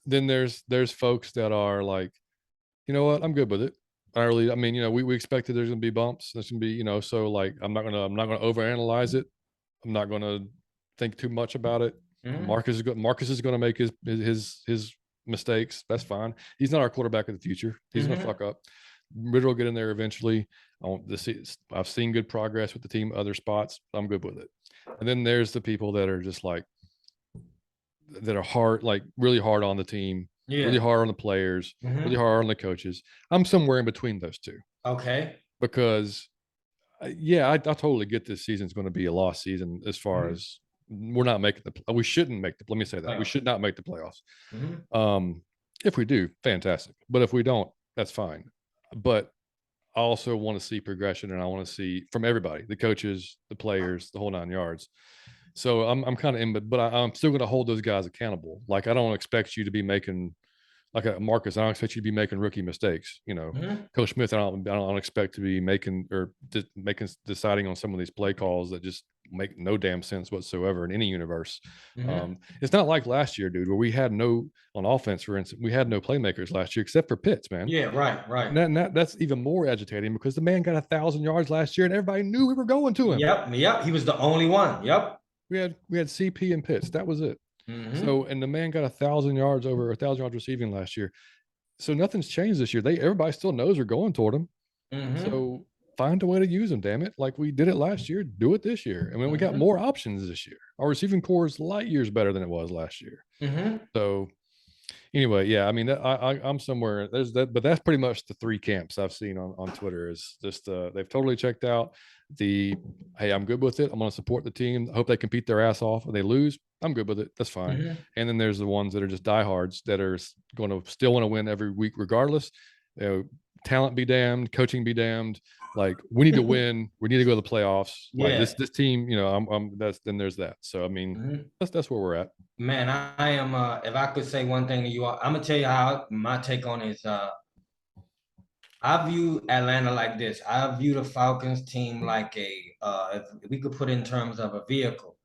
Then there's folks that are like, you know what, I'm good with it. I mean, you know, we expected there's gonna be bumps. There's gonna be, you know, so like, I'm not gonna overanalyze it. I'm not gonna think too much about it. Marcus is going to make his mistakes. That's fine. He's not our quarterback of the future. He's going to fuck up. Ritter will get in there eventually. I've seen good progress with the team, other spots. I'm good with it. And then there's the people that are just like, that are hard, like really hard on the team, really hard on the players, really hard on the coaches. I'm somewhere in between those 2. Okay. Because I totally get this season's going to be a lost season as far as we're not making we shouldn't make let me say that. We should not make the playoffs. If we do, fantastic. But if we don't, that's fine. But I also want to see progression, and I want to see from everybody, the coaches, the players, the whole 9 yards. So I'm kind of in, but I'm still going to hold those guys accountable. Like, I don't expect you to be making, like a Marcus, I don't expect you to be making rookie mistakes. You know, Coach Smith, I don't expect to be deciding on some of these play calls that just make no damn sense whatsoever in any universe. It's not like last year, dude, where we had on offense, for instance, we had no playmakers last year except for Pitts, man. Yeah, right. And that's even more agitating, because the man got 1,000 yards last year and everybody knew we were going to him. Yep. He was the only one. Yep. We had CP and Pitts. That was it. So, and the man got 1,000 yards, over 1,000 yards receiving last year. So nothing's changed this year. Everybody still knows we're going toward him. So find a way to use them, damn it. Like we did it last year, do it this year. I mean, we got more options this year. Our receiving core is light years better than it was last year. So, anyway, yeah, I mean, I'm somewhere there's that, but that's pretty much the three camps I've seen on Twitter is just they've totally checked out the hey, I'm good with it. I'm going to support the team. I hope they compete their ass off. If they lose, I'm good with it. That's fine. Mhm. And then there's the ones that are just diehards that are going to still want to win every week regardless. You know, talent be damned, coaching be damned. Like we need to win. We need to go to the playoffs. Like Yeah. this team, you know, I'm that's then there's that. So I mean, Mhm. that's where we're at. Man, I am if I could say one thing to you all, I'm gonna tell you how my take on it is I view Atlanta like this. I view the Falcons team like if we could put in terms of a vehicle.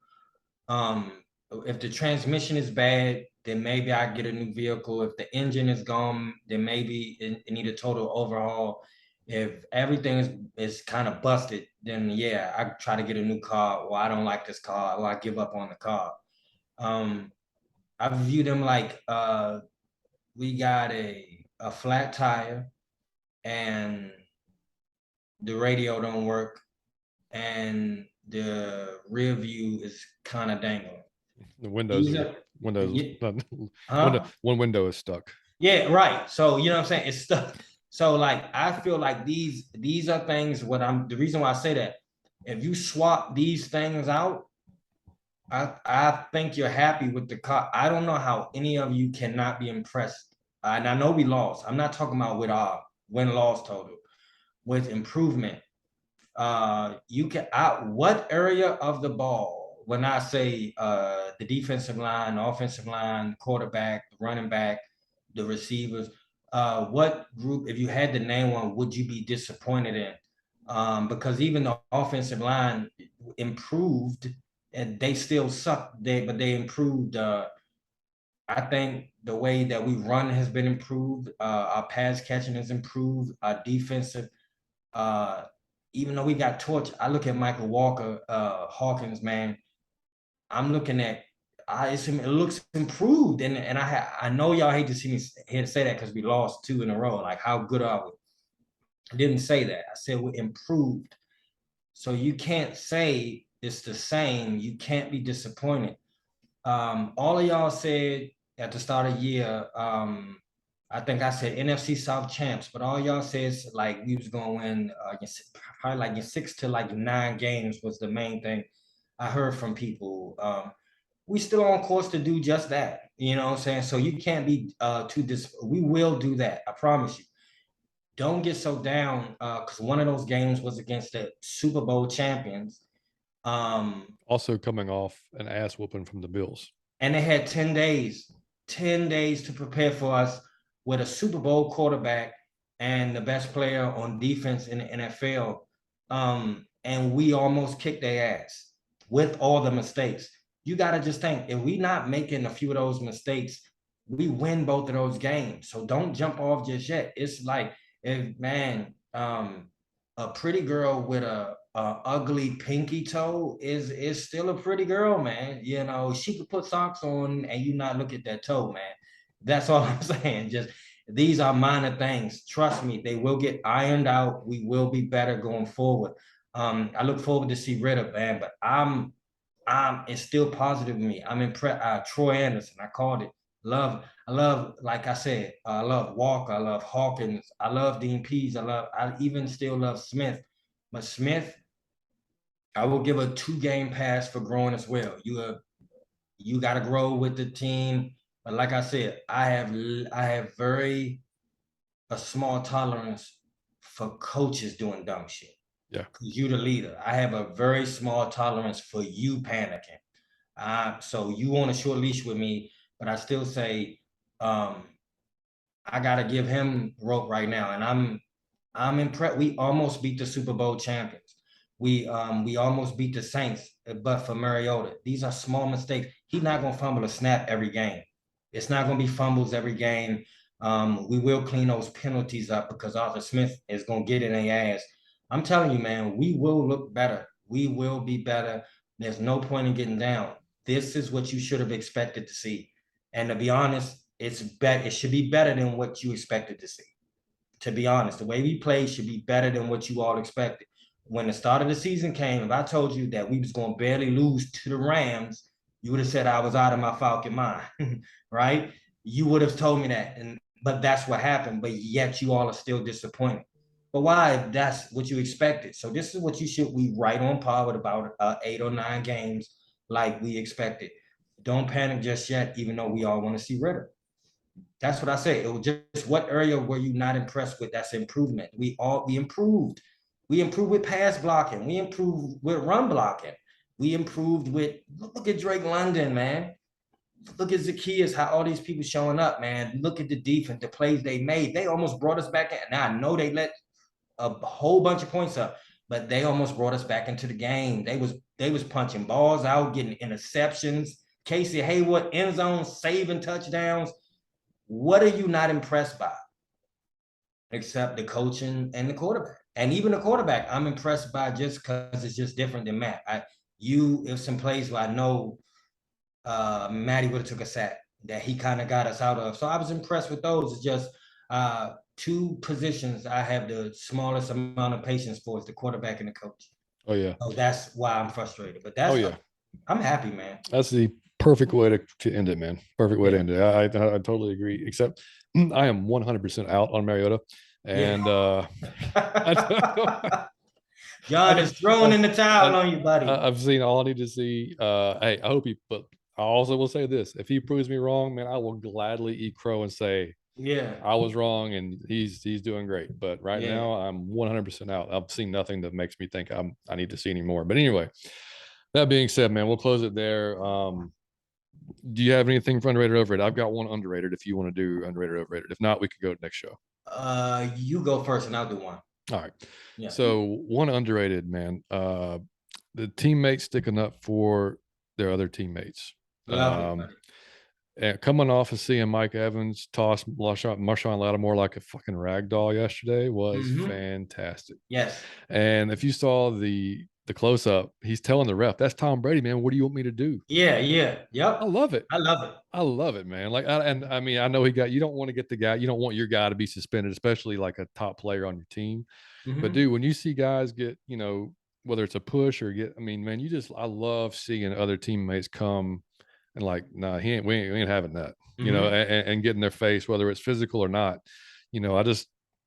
Um, if the transmission is bad, then maybe I get a new vehicle. If the engine is gone, then maybe it need a total overhaul. If everything is kind of busted, then yeah, I try to get a new car, or I don't like this car, or I give up on the car. Um, I view them like we got a flat tire and the radio don't work and the rear view is kind of dangling. The These are windows yeah, window huh? one window is stuck. Yeah, right. So you know what I'm saying? It's stuff. So like I feel like these are things what I'm the reason why I say that if you swap these things out, I think you're happy with the car. I don't know how any of you cannot be impressed. And I know we lost. I'm not talking about with our win-loss total, with improvement. You can what area of the ball, when I say the defensive line, the offensive line, quarterback, the running back, the receivers, what group, if you had to name one, would you be disappointed in? Because even the offensive line improved and they still suck. But they improved. I think the way that we run has been improved. Our pass catching has improved. Our defensive, uh, even though we got torched, I look at Michael Walker, Hawkins, man. I'm looking at it looks improved, and I know y'all hate to see me here to say that because we lost two in a row. Like how good are we? I didn't say that. I said we improved. So you can't say it's the same. You can't be disappointed. All of y'all said at the start of the year, I think I said NFC South champs, but all y'all said like we was gonna win probably like in 6 to 9 games was the main thing I heard from people. We still on course to do just that. You know what I'm saying? So you can't be too we will do that. I promise you. Don't get so down because one of those games was against the Super Bowl champions. Also coming off an ass whooping from the Bills. And they had 10 days to prepare for us with a Super Bowl quarterback and the best player on defense in the NFL. And we almost kicked their ass with all the mistakes. You got to just think if we not making a few of those mistakes, we win both of those games. So don't jump off just yet. It's like, if man, a pretty girl with a ugly pinky toe is still a pretty girl, man. You know, she could put socks on and you not look at that toe, man. That's all I'm saying. Just these are minor things. Trust me, they will get ironed out. We will be better going forward. I look forward to see Ritter, man, but I'm it's still positive with me. I'm impressed. Troy Anderson, I called it. I love, like I said, I love Walker, I love Hawkins, I love Dean Pease, I even still love Smith. But Smith, I will give a 2 game pass for growing as well. You got to grow with the team. But like I said, I have very a small tolerance for coaches doing dumb shit. Yeah. Because you the leader. I have a very small tolerance for you panicking. So you on a short leash with me, but I still say um, I gotta give him rope right now, and I'm impressed. We almost beat the Super Bowl champions. We almost beat the Saints, but for Mariota, these are small mistakes. He's not gonna fumble a snap every game. It's not gonna be fumbles every game. We will clean those penalties up because Arthur Smith is gonna get in their ass. I'm telling you, man, we will look better. We will be better. There's no point in getting down. This is what you should have expected to see. And to be honest, it should be better than what you expected to see. To be honest, the way we play should be better than what you all expected. When the start of the season came, if I told you that we was going to barely lose to the Rams, you would have said I was out of my Falcon mind, right? you would have told me that, but that's what happened. But yet you all are still disappointed. But why? If that's what you expected. So this is what you should. We right on par with about 8 or 9 games like we expected. Don't panic just yet, even though we all want to see Ritter. That's what I say. It was just what area were you not impressed with? That's improvement. We improved. We improved with pass blocking. We improved with run blocking. We improved with look at Drake London, man. Look at Zacchaeus, how all these people showing up, man. Look at the defense, the plays they made. They almost brought us back in. Now I know they let a whole bunch of points up, but they almost brought us back into the game. They was punching balls out, getting interceptions. Casey Hayward, end zone, saving touchdowns. What are you not impressed by? Except the coaching and the quarterback. And even the quarterback, I'm impressed by just because it's just different than Matt. If some plays where I know Matty would have took a sack that he kind of got us out of. So I was impressed with those. It's just 2 positions I have the smallest amount of patience for is the quarterback and the coach. Oh yeah. So that's why I'm frustrated. But I'm happy, man. That's the perfect way to end it, man. Perfect way to end it. I totally agree. Except I am 100% out on Mariota, and John is throwing in the towel on you, buddy. I've seen all I need to see. Hey, I hope but I also will say this: if he proves me wrong, man, I will gladly eat crow and say, yeah, I was wrong, and he's doing great. But right now, I'm 100% out. I've seen nothing that makes me think I need to see any more. But anyway, that being said, man, we'll close it there. Do you have anything for underrated, overrated? I've got one underrated. If you want to do underrated, overrated. If not, we could go to next show. You go first, and I'll do one. All right. Yeah. So one underrated, man. The teammates sticking up for their other teammates. And coming off of seeing Mike Evans toss Marshawn Lattimore like a fucking rag doll yesterday was fantastic. Yes. And if you saw the close up, he's telling the ref, "That's Tom Brady, man. What do you want me to do?" Yeah. Yep. I love it. I love it, man. Like, I mean, I know you don't want to get the guy, you don't want your guy to be suspended, especially like a top player on your team. But dude, when you see guys get, whether it's a push or I mean, man, I love seeing other teammates come and like, nah, we ain't having that, and get in their face, whether it's physical or not.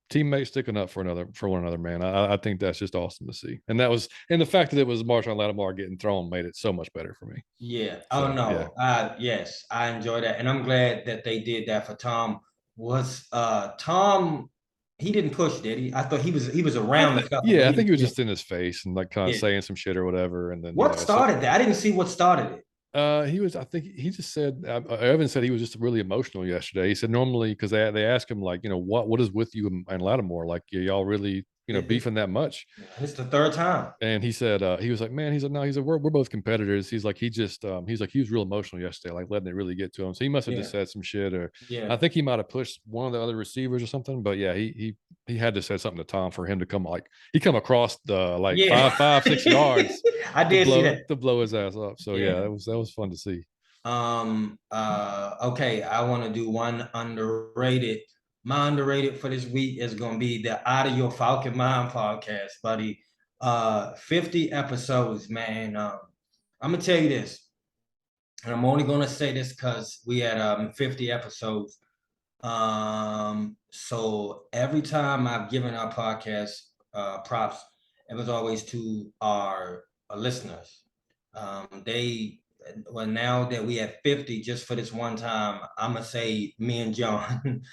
Teammates sticking up for one another, man. I think that's just awesome to see. And the fact that it was Marshawn Lattimore getting thrown made it so much better for me. Yeah. So, oh no. Yeah. Yes, I enjoy that. And I'm glad that they did that for Tom. Was Tom, he didn't push, did he? I thought he was around the stuff. Yeah, I think he was just in his face and like kind of saying some shit or whatever. And then what started that? I didn't see what started it. I think he just said, Evan said he was just really emotional yesterday. He said normally, because they asked him like, what is with you and Lattimore? Like, y'all really, beefing that much? It's the 3rd time. And he said, he was like, man, he's like, no, he's like, we're both competitors. He's like, he's like, he was real emotional yesterday, like letting it really get to him. So he must have just said some shit, or I think he might have pushed one of the other receivers or something. But yeah, he had to say something to Tom for him to come across the like 5-6 yards. I did see that to blow his ass up. So yeah, that was fun to see. Okay, I want to do one underrated. My underrated for this week is going to be the Out of Your Falcon Mind podcast, buddy. 50 episodes, man. I'm gonna tell you this, and I'm only gonna say this because we had 50 episodes. So every time I've given our podcast props, it was always to our listeners. Now that we have 50, just for this one time, I'm gonna say me and John.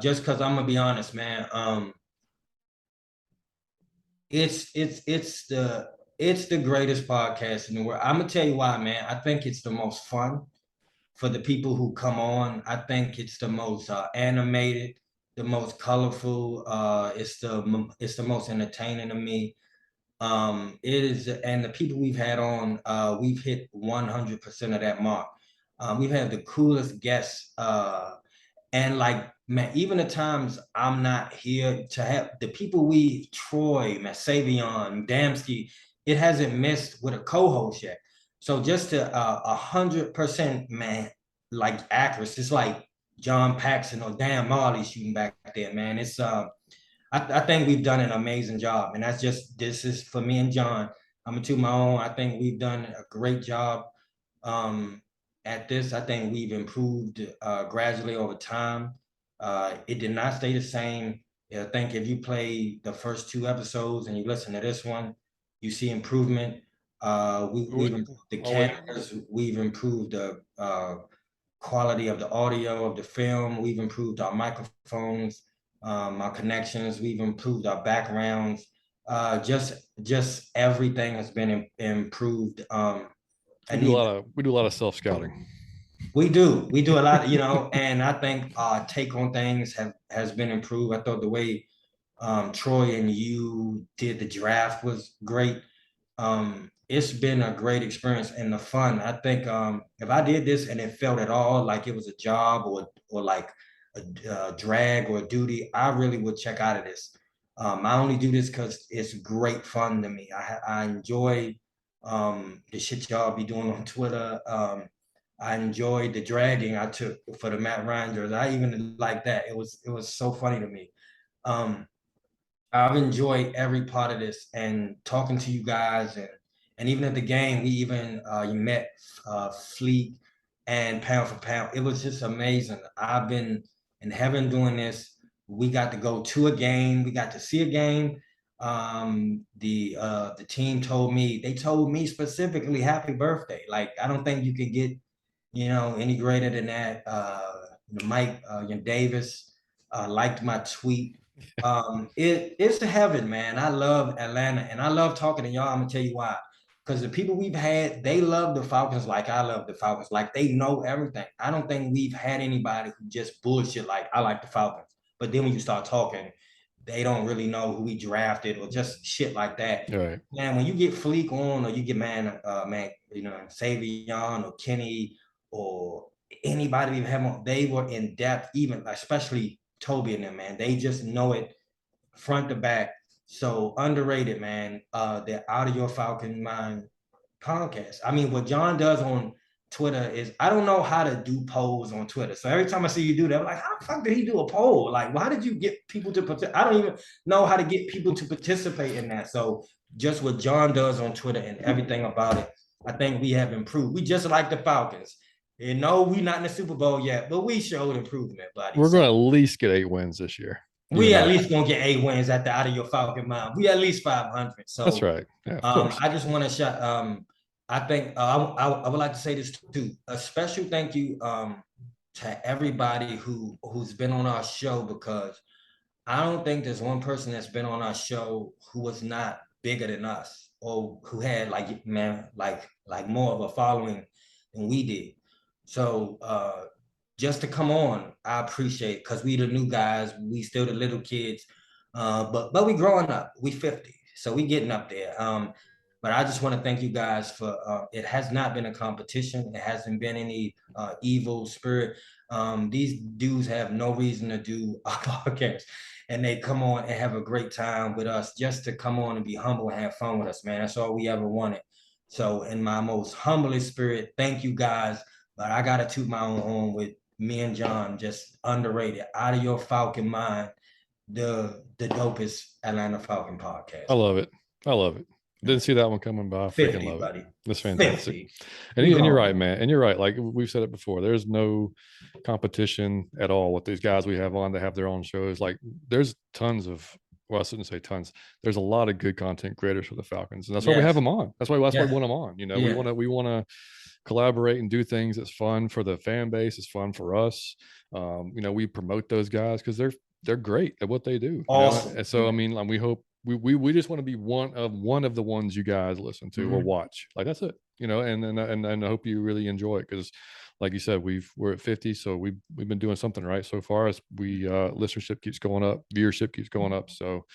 Just because I'm gonna be honest, man. It's the greatest podcast in the world. I'm gonna tell you why, man. I think it's the most fun for the people who come on. I think it's the most animated, the most colorful. It's the most entertaining to me. It is, and the people we've had on, we've hit 100% of that mark. We've had the coolest guests, and like, man, even the times I'm not here to have the people Troy, Savion, Damsky, it hasn't missed with a co-host yet. So just to 100%, man, like accuracy. It's like John Paxson or Dan Marley shooting back there, man. It's I think we've done an amazing job, and this is for me and John. I'm into my own. I think we've done a great job. at this. I think we've improved gradually over time. It did not stay the same. I think if you play the first two episodes and you listen to this one, you see improvement. We've improved the Are we? cameras, we've improved the quality of the audio of the film, we've improved our microphones, our connections, we've improved our backgrounds. Just everything has been improved. And even We do a lot of self scouting. we do a lot, and I think our take on things has been improved. I thought the way Troy and you did the draft was great. It's been a great experience and the fun. I think if I did this and it felt at all like it was a job or like a drag or a duty, I really would check out of this. I only do this because it's great fun to me. I enjoy the shit y'all be doing on Twitter. I enjoyed the dragging I took for the Matt Ryan jersey. I even like that. It was so funny to me. Um, I've enjoyed every part of this and talking to you guys and even at the game we even you met Fleet and Pound for Pound. It was just amazing. I've been in heaven doing this. We got to go to a game. We got to see a game. The team told me specifically happy birthday. Like I don't think you could get any greater than that. Mike Davis liked my tweet. It's the heaven, man. I love Atlanta and I love talking to y'all. I'm gonna tell you why. Because the people we've had, they love the Falcons like I love the Falcons. Like they know everything. I don't think we've had anybody who just bullshit like I like the Falcons. But then when you start talking, they don't really know who we drafted or just shit like that. All right. Man, when you get Fleek on or you get man, Savion or Kenny or anybody we've had on, they were in depth, even especially Toby and them, man. They just know it front to back. So underrated, man. The Out of Your Falcon Mind podcast. I mean, what John does on Twitter is I don't know how to do polls on Twitter. So every time I see you do that, I'm like, how the fuck did he do a poll? Like, why did you get people to participate? I don't even know how to get people to participate in that. So just what John does on Twitter and everything about it, I think we have improved. We just like the Falcons. And no, we're not in the Super Bowl yet, but we showed improvement, buddy. We're going So to at least get 8 wins this year. we at least gonna get 8 wins at the Out of Your Falcon mind. We at least 500. That's So right. Yeah, of course. I just want to shout. I think I would like to say this too. A special thank you to everybody who's been on our show because I don't think there's one person that's been on our show who was not bigger than us or who had like more of a following than we did. So just to come on, I appreciate because we the new guys, we still the little kids, but we growing up. We 50, so we getting up there. But I just want to thank you guys for it has not been a competition. It hasn't been any evil spirit. These dudes have no reason to do a podcast and they come on and have a great time with us just to come on and be humble and have fun with us, man. That's all we ever wanted. So in my most humblest spirit, thank you guys. But I gotta toot my own horn with me and John, just underrated. Out of Your Falcon Mind, the dopest Atlanta Falcon I podcast. love it. I love it. Didn't see that one coming by. I freaking 50, love buddy. it. That's fantastic. 50. And you're right, man. And you're right. Like we've said it before, there's no competition at all with these guys we have on that have their own shows. Like there's tons of, well, I shouldn't say tons. There's a lot of good content creators for the Falcons, and that's why we have them on. That's why we want them on. You know, we want to collaborate and do things that's fun for the fan base. It's fun for us. We promote those guys because they're great at what they do. Awesome. And so I mean, like, we hope we just want to be one of the ones you guys listen to or watch. Like that's it. And I hope you really enjoy it because, like you said, we're at 50, so we've been doing something right so far. As we listenership keeps going up, viewership keeps going up. So,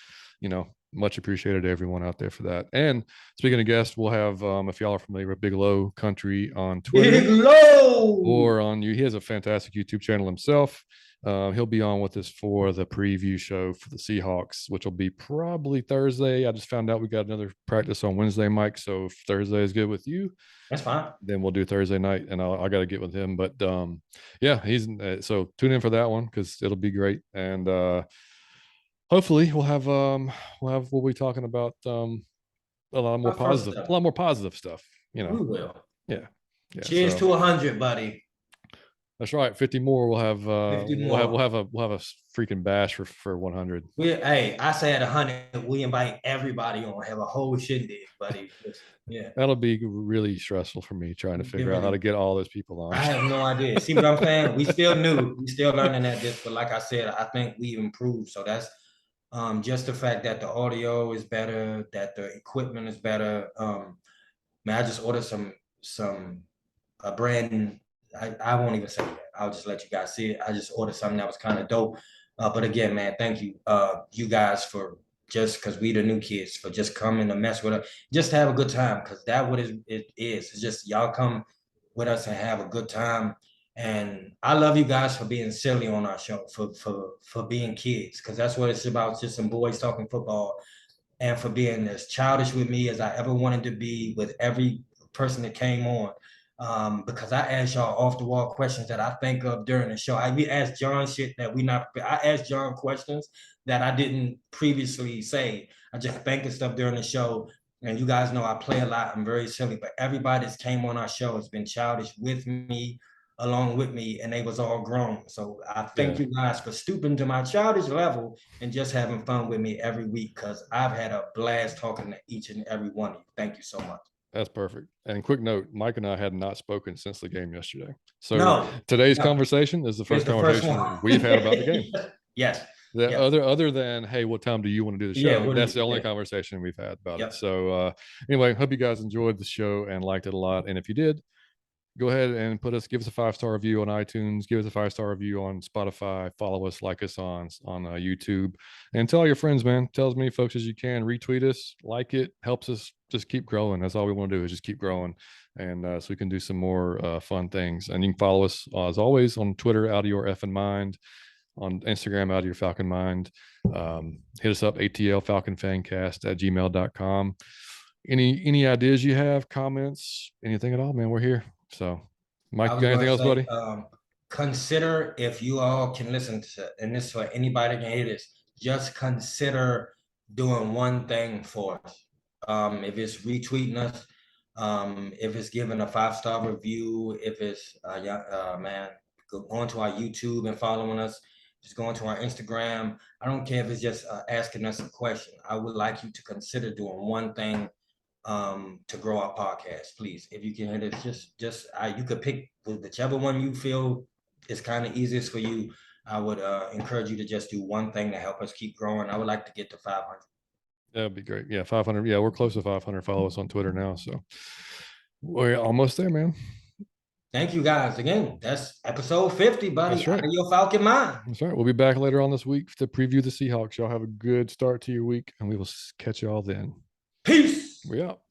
much appreciated to everyone out there for that. And speaking of guests, we'll have if y'all are familiar with Big Low Country on Twitter, Big Low, or on he has a fantastic YouTube channel himself. He'll be on with us for the preview show for the Seahawks, which will be probably Thursday. I just found out we got another practice on Wednesday, Mike. So if Thursday is good with you, that's fine. Then we'll do Thursday night, and I got to get with him. But yeah, he's so tune in for that one because it'll be great. And hopefully we'll be talking about a lot more positive stuff. We will. Yeah. Yeah, Cheers to 100, buddy. That's right. 50 more. 50 We'll have more. freaking bash for 100. Hey, I said 100. We invite everybody on. Have a whole shindig, buddy. Yeah. That'll be really stressful for me trying to Get figure out how ready. to get all those people on. I have no idea. See what I'm saying? We still new. We still learning at this, but like I said, I think we improved. So that's just the fact that the audio is better, that the equipment is better. Man, I just ordered some a brand. I won't even say that. I'll just let you guys see it. I just ordered something that was kind of dope. But again, man, thank you, you guys, for just because we the new kids for just coming to mess with us, just to have a good time, because that what it is. It's just y'all come with us and have a good time. And I love you guys for being silly on our show, for being kids, because that's what it's about. Just some boys talking football, and for being as childish with me as I ever wanted to be with every person that came on. Because I asked y'all off the wall questions that I think of during the show. We asked John shit that we not. I asked John questions that I didn't previously say. I just think of stuff during the show. And you guys know I play a lot. I'm very silly, but everybody that's came on our show has been childish with me, along with me, and they was all grown. So I thank you guys for stooping to my childish level and just having fun with me every week, because I've had a blast talking to each and every one of you. Thank you so much. That's perfect. And quick note, Mike and I had not spoken since the game yesterday. So No, today's no. conversation is the first It's the first conversation one. we've had about the game. Yes. The Yes. other than, hey, what time do you want to do the Yeah, show? That's the only yeah. conversation we've had about Yep. it. So anyway, hope you guys enjoyed the show and liked it a lot. And if you did, go ahead and give us a 5-star review on iTunes, give us a 5-star review on Spotify, follow us, like us on YouTube, and tell all your friends, man. Tell as many folks as you can. Retweet us, like it, helps us just keep growing. That's all we want to do, is just keep growing, and so we can do some more fun things. And you can follow us as always on Twitter, out of your effing mind, on Instagram, out of your Falcon mind. Hit us up, ATL Falcon Fancast at gmail.com. Any ideas you have, comments, anything at all, man, we're here. So, Mike, you got anything else, buddy? Consider, if you all can listen to, and this for anybody can hear this, just consider doing one thing for us. If it's retweeting us, if it's giving a 5-star review, if it's man, going to our YouTube and following us, just going to our Instagram. I don't care if it's just asking us a question. I would like you to consider doing one thing to grow our podcast, please. If you can hit it, you could pick whichever one you feel is kind of easiest for you. I would encourage you to just do one thing to help us keep growing. I would like to get to 500. That'd be great. Yeah, 500. Yeah, we're close to 500. Follow us on Twitter now. So we're almost there, man. Thank you guys again. That's episode 50, buddy. That's right. Out of your Falcon mind. That's right. We'll be back later on this week to preview the Seahawks. Y'all have a good start to your week, and we will catch y'all then. Peace. We out.